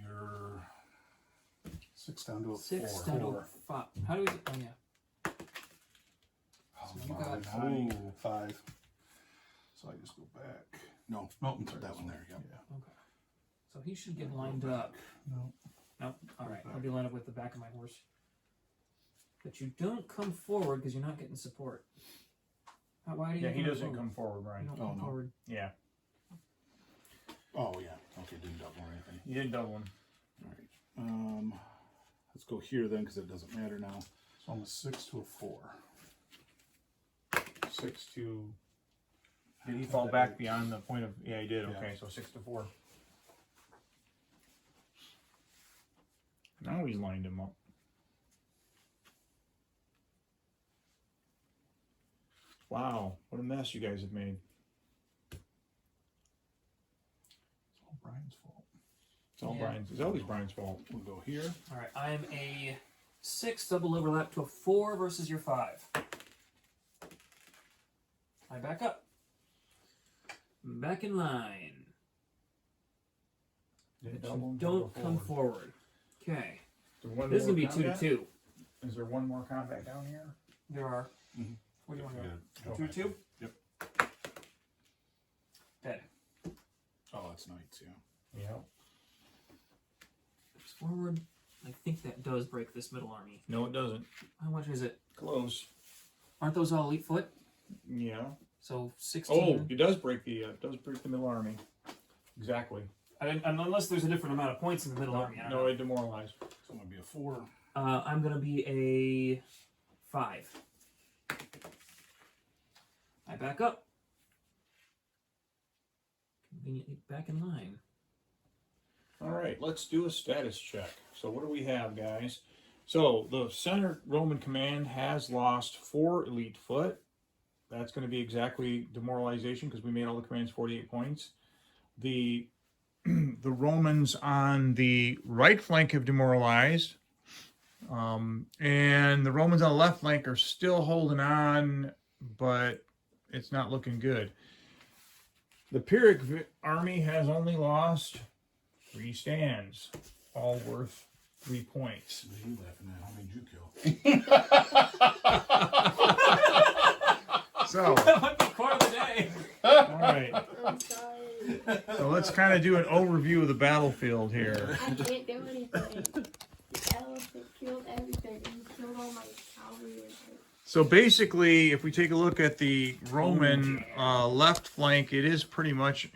your
6 down to a
6
4.
down to a 5. How do we? Oh yeah.
Oh,
So you got
9, 5. So I just go back.
No,
No,
put that one there. Yep.
Yeah.
Okay. So he should get lined up.
No.
No. All right. I'll be lined up with the back of my horse. But you don't come forward because you're not getting support. Why do you?
Yeah, he
come
doesn't
forward?
come forward, Brian.
You don't
Oh,
come
no.
forward.
Yeah.
Oh, yeah. Okay, didn't double or anything.
You didn't double him.
All right. Let's go here then because it doesn't matter now.
So I'm a 6 to a 4.
6 to. Did he fall back beyond the point of? Yeah, he did.
Yeah.
Okay, so 6 to 4. Now he's lined him up. Wow, what a mess you guys have made.
It's all Brian's fault.
It's all
Yeah.
Brian's. It's always Brian's fault.
We'll go here.
All right. I'm a 6 double overlap to a 4 versus your 5. I back up. Back in line.
Didn't
But
double
you
him,
don't
go
come
forward.
forward. Okay.
Is there one
This is
more
gonna be 2 to
combat?
2.
Is there one more combat down here?
There are.
Mhm.
Where do you want to
Yeah,
go?
go
2
back.
to 2.
Yep.
Dead.
Oh, that's knights, yeah.
Yeah.
Moves forward. I think that does break this middle army.
No, it doesn't.
How much is it?
Close.
Aren't those all elite foot?
Yeah.
So 16.
Oh, it does break the middle army. Exactly.
Unless there's a different amount of points in the middle army. I don't
No,
know.
it demoralized.
So I'm gonna be a 4.
I'm gonna be a 5. I back up. Conveniently back in line.
All right, let's do a status check. So what do we have, guys? So the center Roman command has lost 4 elite foot. That's going to be exactly demoralization because we made all the commands 48 points. The the Romans on the right flank have demoralized. And the Romans on the left flank are still holding on, but it's not looking good. The Pyrrhic army has only lost 3 stands, all worth 3 points.
What are you laughing at? How many did you kill?
So,
That might be quite the day.
all right.
I'm sorry.
So let's kind of do an overview of the battlefield here.
I can't do anything. The elephant killed everything. And he killed all my cavalry.
So basically, if we take a look at the Roman left flank, it is pretty much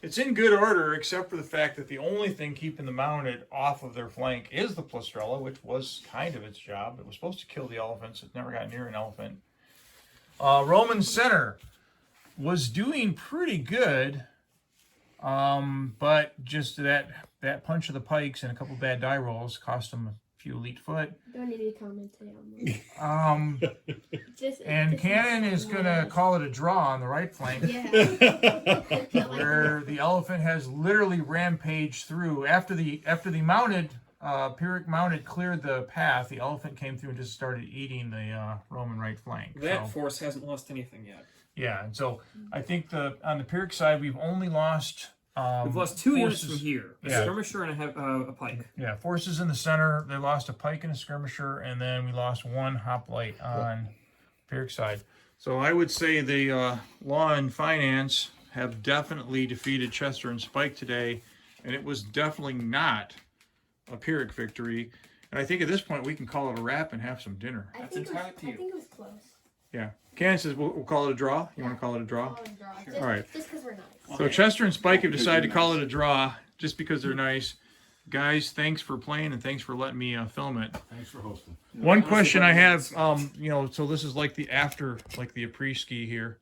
it's in good order, except for the fact that the only thing keeping the mounted off of their flank is the Plastrella, which was kind of its job. It was supposed to kill the elephants. It never got near an elephant. Roman center was doing pretty good, but just that punch of the pikes and a couple bad die rolls cost them a few elite foot.
Don't need to comment today on this.
And Cannon is going to call it a draw on the right flank,
Yeah.
where the elephant has literally rampaged through. After the mounted, Pyrrhic mounted cleared the path, the elephant came through and just started eating the Roman right flank.
That
So,
force hasn't lost anything yet.
yeah, and so I think on the Pyrrhic side, we've only lost...
We've lost 2 units
forces-
from here. A
Yeah.
skirmisher and a pike.
Yeah, forces in the center. They lost a pike and a skirmisher, and then we lost 1 hoplite on Pyrrhic side. So I would say the law and finance have definitely defeated Chester and Spike today, and it was definitely not a Pyrrhic victory. And I think at this point we can call it a wrap and have some dinner.
I
That's
think it was,
entirely up to
I
you.
think it was close.
Yeah. Cannon says we'll call it a draw. You want to call it a draw?
All
Sure.
Just,
All right.
Just because we're nice.
So Chester and Spike have decided to call it a draw just because they're nice. Guys, thanks for playing and thanks for letting me film it.
Thanks for hosting.
One question I have, so this is like the après-ski here.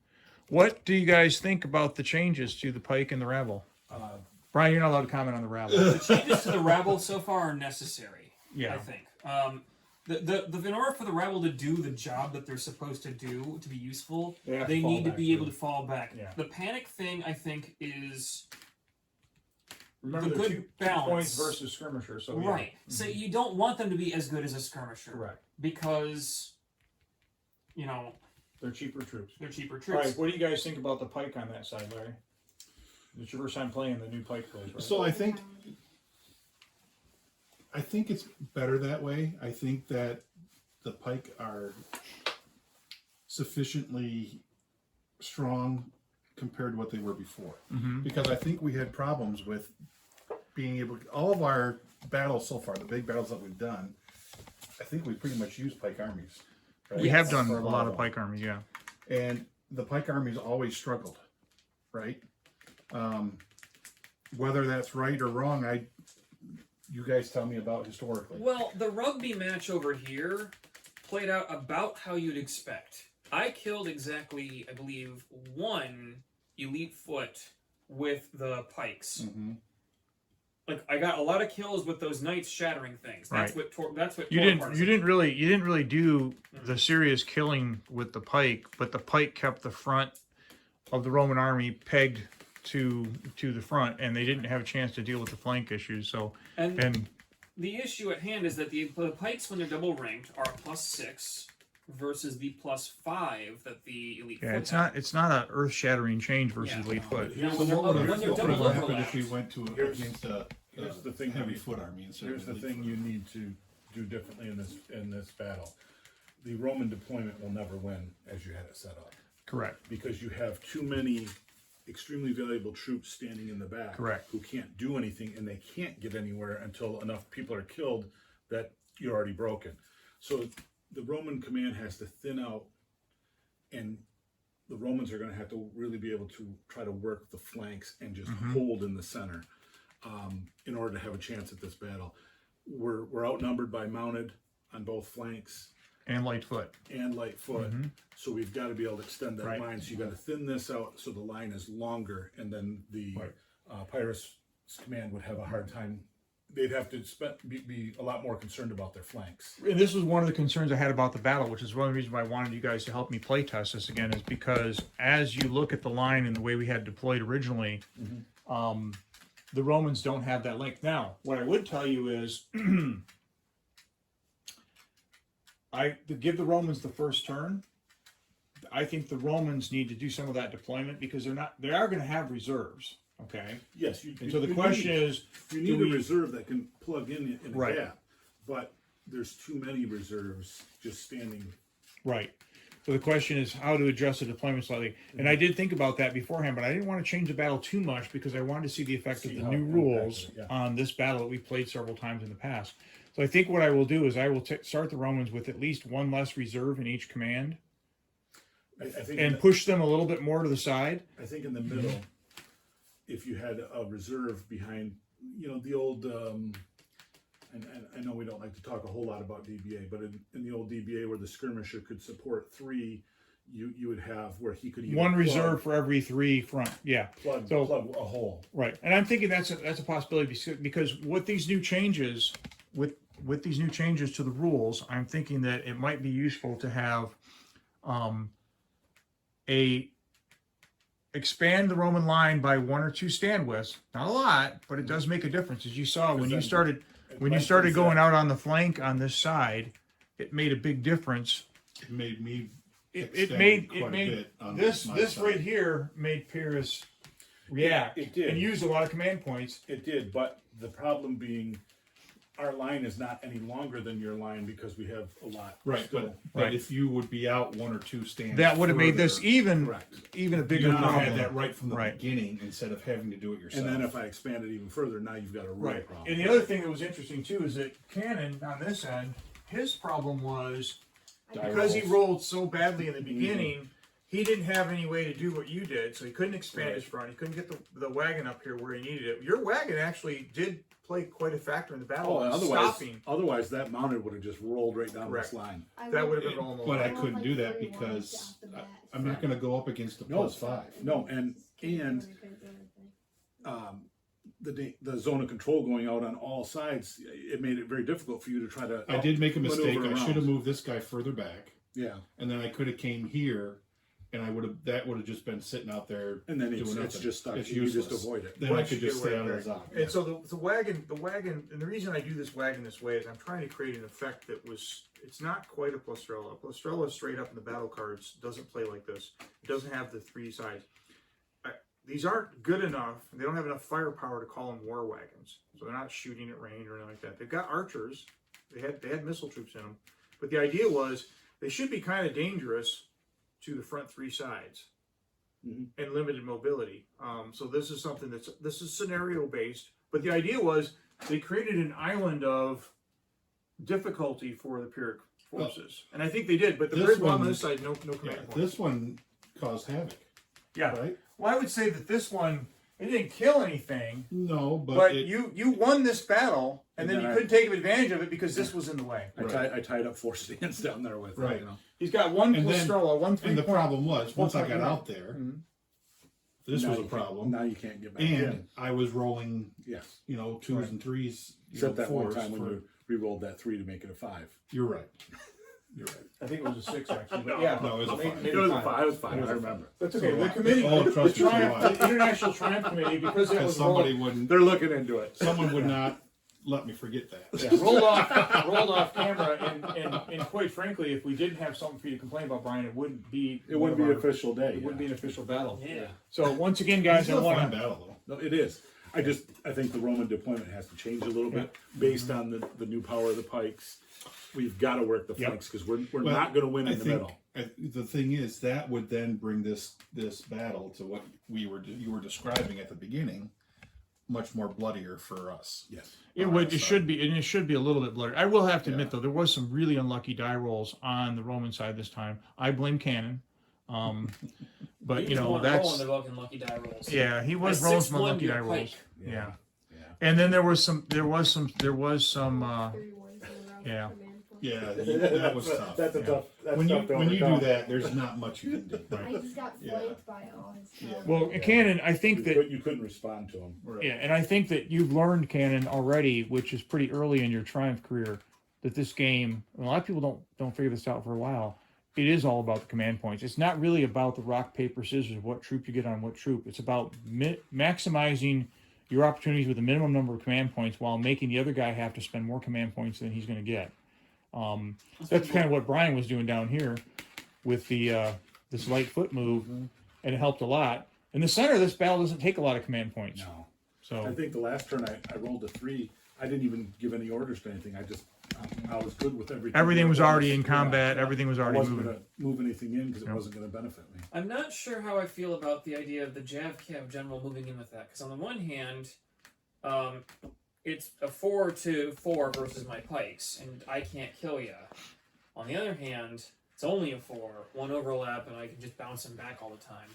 What do you guys think about the changes to the pike and the rabble? Brian, you're not allowed to comment on the rabble.
The changes to the rabble so far are necessary.
Yeah.
I think. In order for the rabble to do the job that they're supposed to do to be useful,
They have to
they
fall
need to
back,
be
too.
able to fall back.
Yeah.
The panic thing, I think, is
Remember
the
the
good
two
balance.
points versus skirmisher. So yeah.
right. So you don't want them to be as good as a skirmisher,
Correct.
because
They're cheaper troops.
they're cheaper
All
troops.
right, what do you guys think about the pike on that side, Larry? It's your first time playing the new pike rules, right?
So I think it's better that way. I think that the pike are sufficiently strong compared to what they were before. Because I think we had problems with being able all of our battles so far, the big battles that we've done, I think we pretty much used pike armies. Right?
We have done
For
a lot of
them.
pike armies, yeah.
And the pike armies always struggled, right? Whether that's right or wrong, you guys tell me about historically.
Well, the rugby match over here played out about how you'd expect. I killed exactly, I believe, 1 elite foot with the pikes.
Mm-hmm.
Like, I got a lot of kills with those knights shattering things. That's
Right.
what
You
tore
didn't
apart
you didn't really do
Mm-hmm.
the serious killing with the pike, but the pike kept the front of the Roman army pegged to the front, and they didn't have a chance to deal with the flank issues. So and
the issue at hand is that the pikes, when they're double ranked, are +6 versus the +5 that the elite
yeah,
foot
it's
have.
not an earth shattering change versus
Yeah.
elite foot.
Now,
So
when they're,
what
when
would
they're double
happen if
overlapped,
we went to against a
here's the thing
heavy
you-
foot army instead
Here's
of
the
elite
thing
foot
you
army?
need to do differently in this battle. The Roman deployment will never win as you had it set up,
Correct.
because you have too many extremely valuable troops standing in the back
Correct.
who can't do anything, and they can't get anywhere until enough people are killed that you're already broken. So the Roman command has to thin out and the Romans are going to have to really be able to try to work the flanks and just hold in the center in order to have a chance at this battle. We're outnumbered by mounted on both flanks
And light foot.
and light foot, so we've got to be able to extend that
Right.
line. So you got to thin this out so the line is longer, and then the Pyrrhus command would have a hard time. They'd have to be a lot more concerned about their flanks.
And this was one of the concerns I had about the battle, which is one of the reasons why I wanted you guys to help me play test this again, is because as you look at the line and the way we had deployed originally, the Romans don't have that length. Now, what I would tell you is, to give the Romans the first turn, I think the Romans need to do some of that deployment because they are going to have reserves. Okay.
Yes,
And so the question is,
you need a reserve that can plug in a
Right.
gap, but there's too many reserves just standing.
right. So the question is how to adjust the deployment slightly. And I did think about that beforehand, but I didn't want to change the battle too much because I wanted to see the effect of
See
the
how
new
it
rules
impacted it,
on this battle that we played several times in the past. So I think what I will do is I will start the Romans with at least one less reserve in each command
I think
and push them a little bit more to the side.
I think in the middle, if you had a reserve behind, the old, and I know we don't like to talk a whole lot about DBA, but in the old DBA where the skirmisher could support 3, you would have where he could even
One reserve for every 3 front. Yeah.
plug
So-
a hole.
Right, and I'm thinking that's a possibility because with these new changes, with these new changes to the rules, I'm thinking that it might be useful to have expand the Roman line by 1 or 2 stand widths. Not a lot, but it does make a difference. As you saw when you started going out on the flank on this side, it made a big difference.
It made me.
It
extend
made
quite a bit on
this
my side.
right here made Pyrrhus react
It did.
and use a lot of command points.
It did, but the problem being our line is not any longer than your line because we have a lot.
Right,
still.
but if you would be out 1 or 2 stands,
That would have made this
further,
even
Correct.
a
you
bigger
would have
problem.
had that right from the
Right.
beginning instead of having to do it yourself.
And then if I expand it even further, now you've got a real
Right.
problem.
And the other thing that was interesting too is that Cannon on this end, his problem was because he rolled so badly in the beginning, he didn't have any way to do what you did, so he couldn't expand his front. He couldn't get the wagon up here where he needed it. Your wagon actually did play quite a factor in the battle. Stopping.
Otherwise that mounted would have just rolled right down
Correct.
this line.
That would have been rolling.
But I
want
couldn't
like
do that
3
because
ones off the bat.
I'm not going to go up against a
No.
+5.
No, and the zone of control going out on all sides, it made it very difficult for you to try to.
I did make a
maneuver
mistake. I
around.
should have moved this guy further back,
Yeah,
and then I could have came here, and that would have just been sitting out there.
and then it's
doing nothing.
just stuck.
It's
You just
useless.
avoid it.
Then I
Once
could
you
just
get
stay
away
out of
there.
the zone.
And so the wagon, and the reason I do this wagon this way is I'm trying to create an effect it's not quite a Plastrella. Plastrella straight up in the battle cards doesn't play like this. It doesn't have the 3 sides. These aren't good enough. They don't have enough firepower to call them war wagons. So they're not shooting at range or anything like that. They've got archers. They had missile troops in them. But the idea was they should be kind of dangerous to the front 3 sides. And limited mobility. So this is something this is scenario based, but the idea was they created an island of difficulty for the Pyrrhic forces, and I think they did. But the
this
Pyrrhic one on
one-
this side, no command
Yeah,
points.
this one caused havoc.
Yeah.
Right?
Well, I would say that this one it didn't kill anything,
No,
but
it,
you won this battle, and then
And
you
then
couldn't take advantage of it because this was in the way.
I tied up 4 stands down there with
Right.
it,
He's got one
And then-
Plastrella, one
and the
3-point.
problem was once I got
Mhm.
out there, this
Now
was
you
a
can't-
problem,
Now you can't get back
and
in.
I was rolling,
Yes.
2s and 3s,
Except that one
4s
time when
for-
you re-rolled that 3 to make it a 5.
You're right. You're right.
I think it was a 6 actually, but yeah,
No, it was a
maybe-
5.
maybe
It was a
5.
5. It was 5.
It was
I
a
remember.
That's okay.
So,
The committee,
oh,
the
trust me, so
Triumph, the International Triumph Committee, because it
Because
was
somebody
rolled,
wouldn't,
They're looking into it.
someone would not let me forget that.
rolled off camera, and quite frankly, if we didn't have something for you to complain about, Brian, it wouldn't be.
It wouldn't be an official day.
It wouldn't be an official battle.
Yeah.
So once again,
It's
guys, I
still a fun
want to.
battle though.
No, it is. I think the Roman deployment has to change a little bit based on the new power of the pikes. We've got to work the
Yep.
flanks because we're
Well,
not going to win
I
in the
think
middle.
the thing is that would then bring this battle to what you were describing at the beginning, much more bloodier for us.
Yes.
It would. It should be, and it should be a little bit blurry. I will have to admit,
Yeah.
though, there was some really unlucky die rolls on the Roman side this time. I blame Cannon. But
He
you
was the
know
one
that's
rolling the fucking lucky die rolls.
yeah, he was
I
rolling some
6-1
lucky
your
die rolls.
pike.
Yeah.
Yeah.
And then there was some
3 ones in a row
yeah.
for command point.
Yeah, that was tough.
That's a
Yeah.
tough. That's
When
tough to
you do
overcome.
that, there's not much you can do.
I just got
Yeah.
flanked by all his
Yeah.
help.
Well, Cannon, I think that
You couldn't respond to him.
Right.
yeah, and I think that you've learned, Cannon, already, which is pretty early in your Triumph career, that this game, and a lot of people don't figure this out for a while. It is all about the command points. It's not really about the rock, paper, scissors, what troop you get on what troop. It's about maximizing your opportunities with a minimum number of command points while making the other guy have to spend more command points than he's going to get. That's kind of what Brian was doing down here with the this light foot move, and it helped a lot. In the center of this battle doesn't take a lot of command points.
No.
So
I think the last turn I rolled a 3. I didn't even give any orders to anything. I just I was good with everything.
everything was already in
Yeah.
combat. Everything was
I
already
wasn't
moving.
going to move anything in because it
Yeah.
wasn't going to benefit me.
I'm not sure how I feel about the idea of the Jav Cav General moving in with that. Because on the one hand, it's a 4-4 versus my pikes, and I can't kill ya. On the other hand, it's only a 4, 1 overlap, and I can just bounce him back all the time.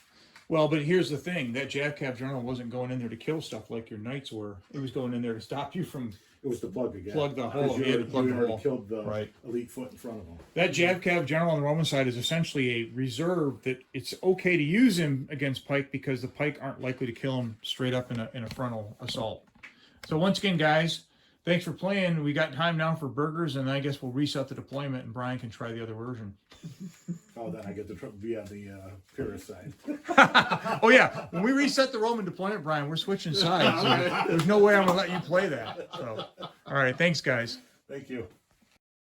Well, but here's the thing: that Jav Cav General wasn't going in there to kill stuff like your knights were. It was going in there to stop you from
It was the plug again.
Plug the hole.
Because
He had to plug the
already
hole.
killed the
Right.
elite foot in front of him.
that Jav Cav General on the Roman side is essentially a reserve that it's okay to use him against pike because the pike aren't likely to kill him straight up in a frontal assault. So once again, guys, thanks for playing. We got time now for burgers, and I guess we'll reset the deployment, and Brian can try the other version.
Oh, then I get to be on the Pyrrhus side.
Oh yeah, when we reset the Roman deployment, Brian, we're switching sides. So there's no way I'm gonna let you play that. So, all right, thanks, guys.
Thank you.